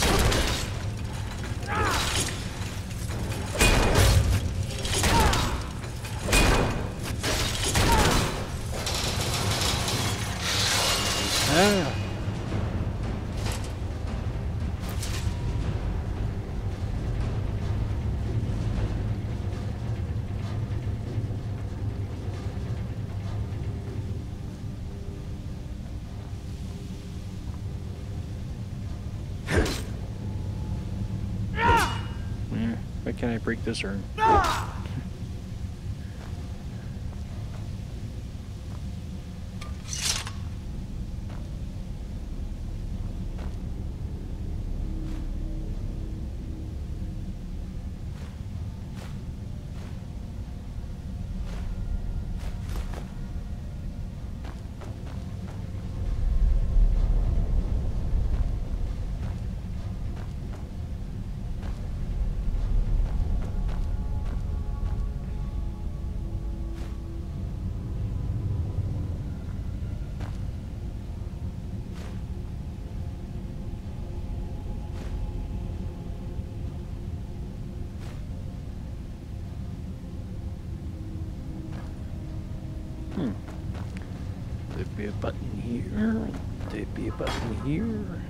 Ah. Why can't I break this urn? There'd be a button here. There'd be a button here.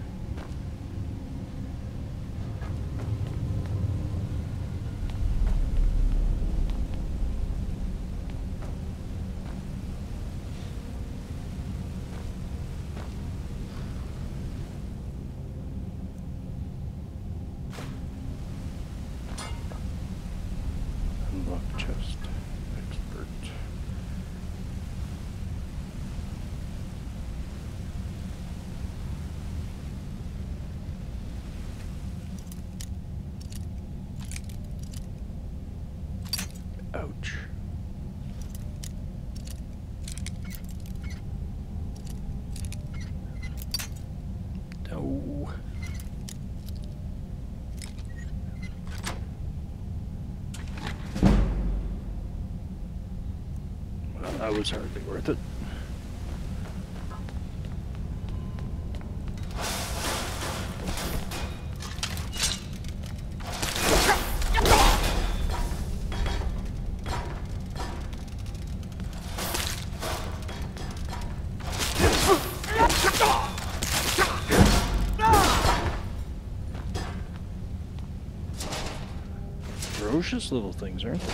Ouch. No. Well, that was hardly worth it. Ferocious little things, aren't they?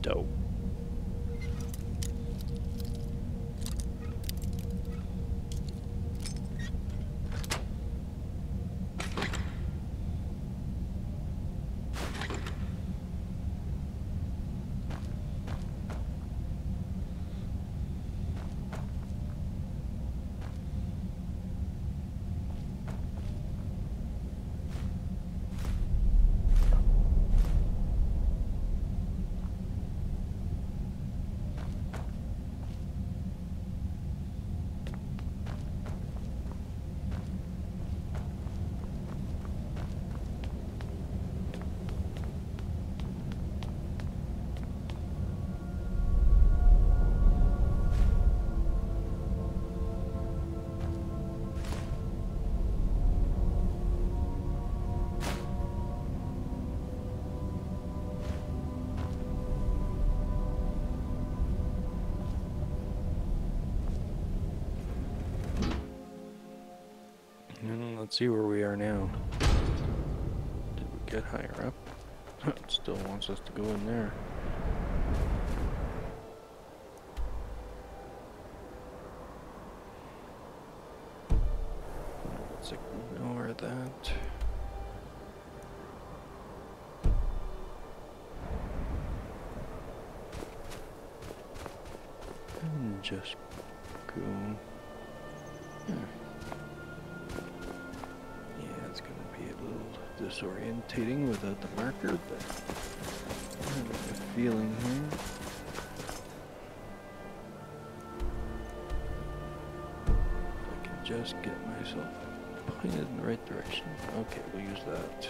Dope. Let's see where we are now. Did we get higher up? It still wants us to go in there. Let's ignore that. And just go. Yeah. Disorientating without the marker, but I have a feeling here. I can just get myself pointed in the right direction. Okay, we'll use that.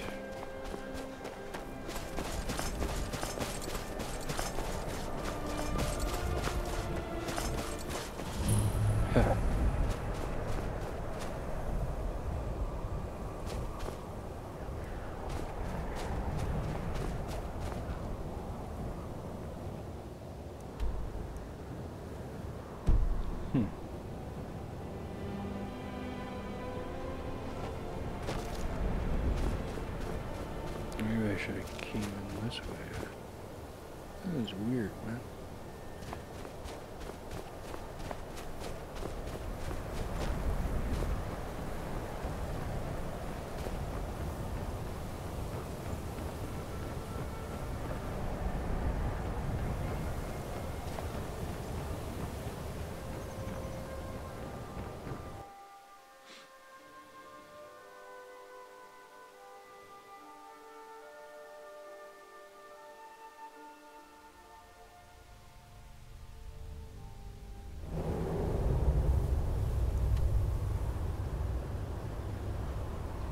Maybe I should have came in this way. That was weird, man.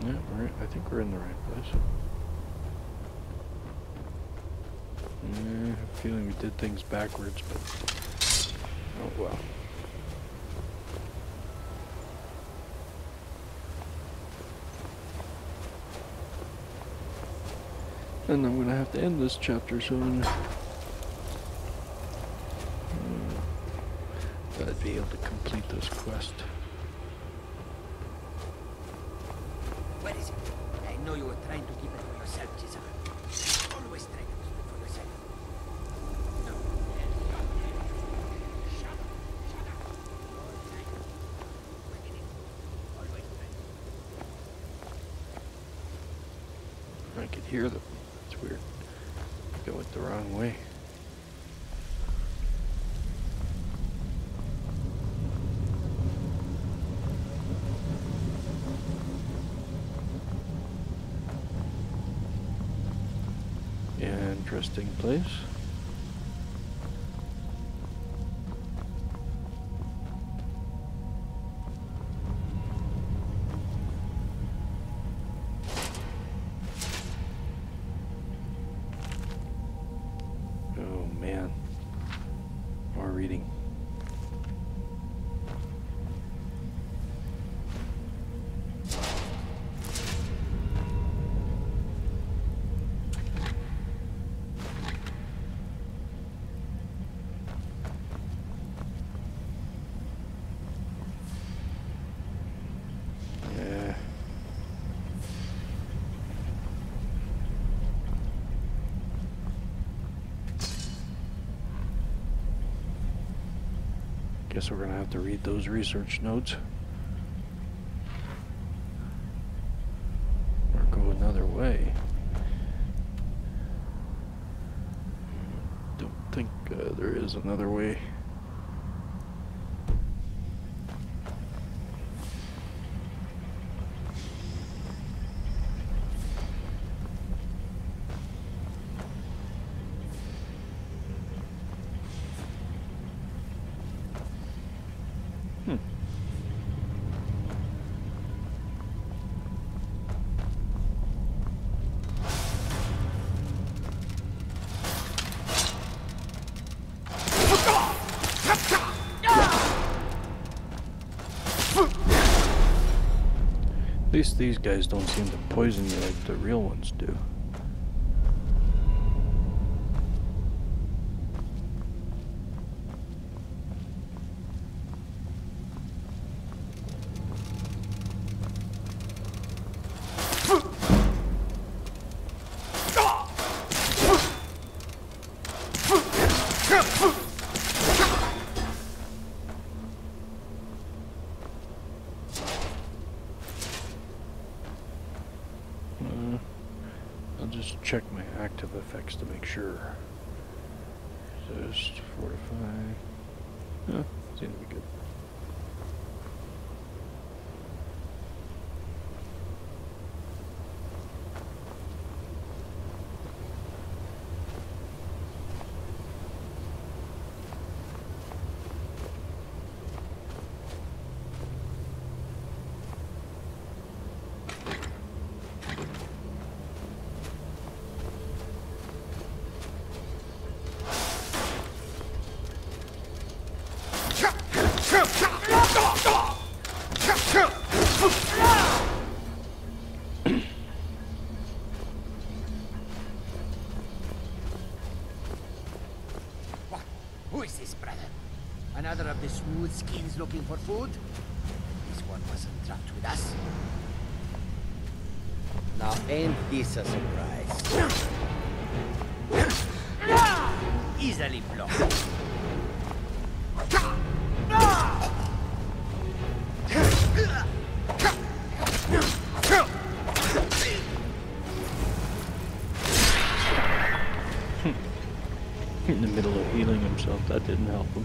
Yeah, I think we're in the right place. I have a feeling we did things backwards, but oh well. And I'm gonna have to end this chapter soon. But I'd be able to complete this quest. Where is it? I know you were trying to keep it for yourself, Chisholm. Always try to keep it for yourself. No. Shut up. Shut up. All time. Always try. I could hear them. It's weird. I went the wrong way. Interesting place. Oh man, more reading. Guess we're gonna have to read those research notes. Or go another way. Don't think there is another way. At least these guys don't seem to poison you like the real ones do. I'll just check my active effects to make sure. Just fortify. Yeah, seems to be good. Who is this, brother? Another of the smooth skins looking for food? This one wasn't trapped with us. Now ain't this a surprise? Easily blocked. In the middle of healing himself, that didn't help him.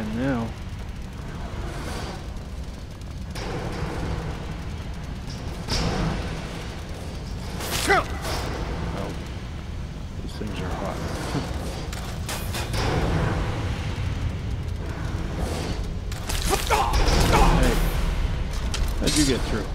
time now. Oh, these things are hot. Hey, how'd you get through?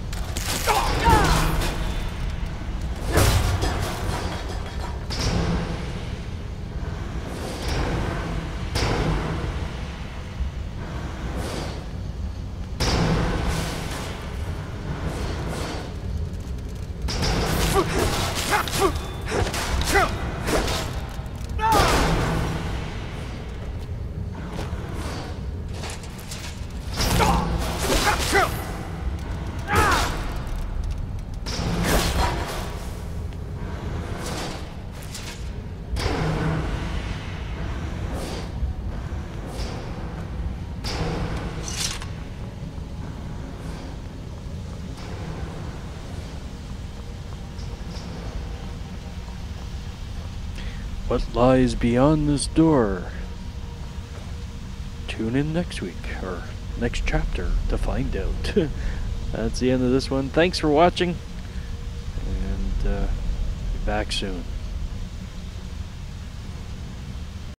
What lies beyond this door? Tune in next week, or next chapter, to find out. That's the end of this one. Thanks for watching, and be back soon.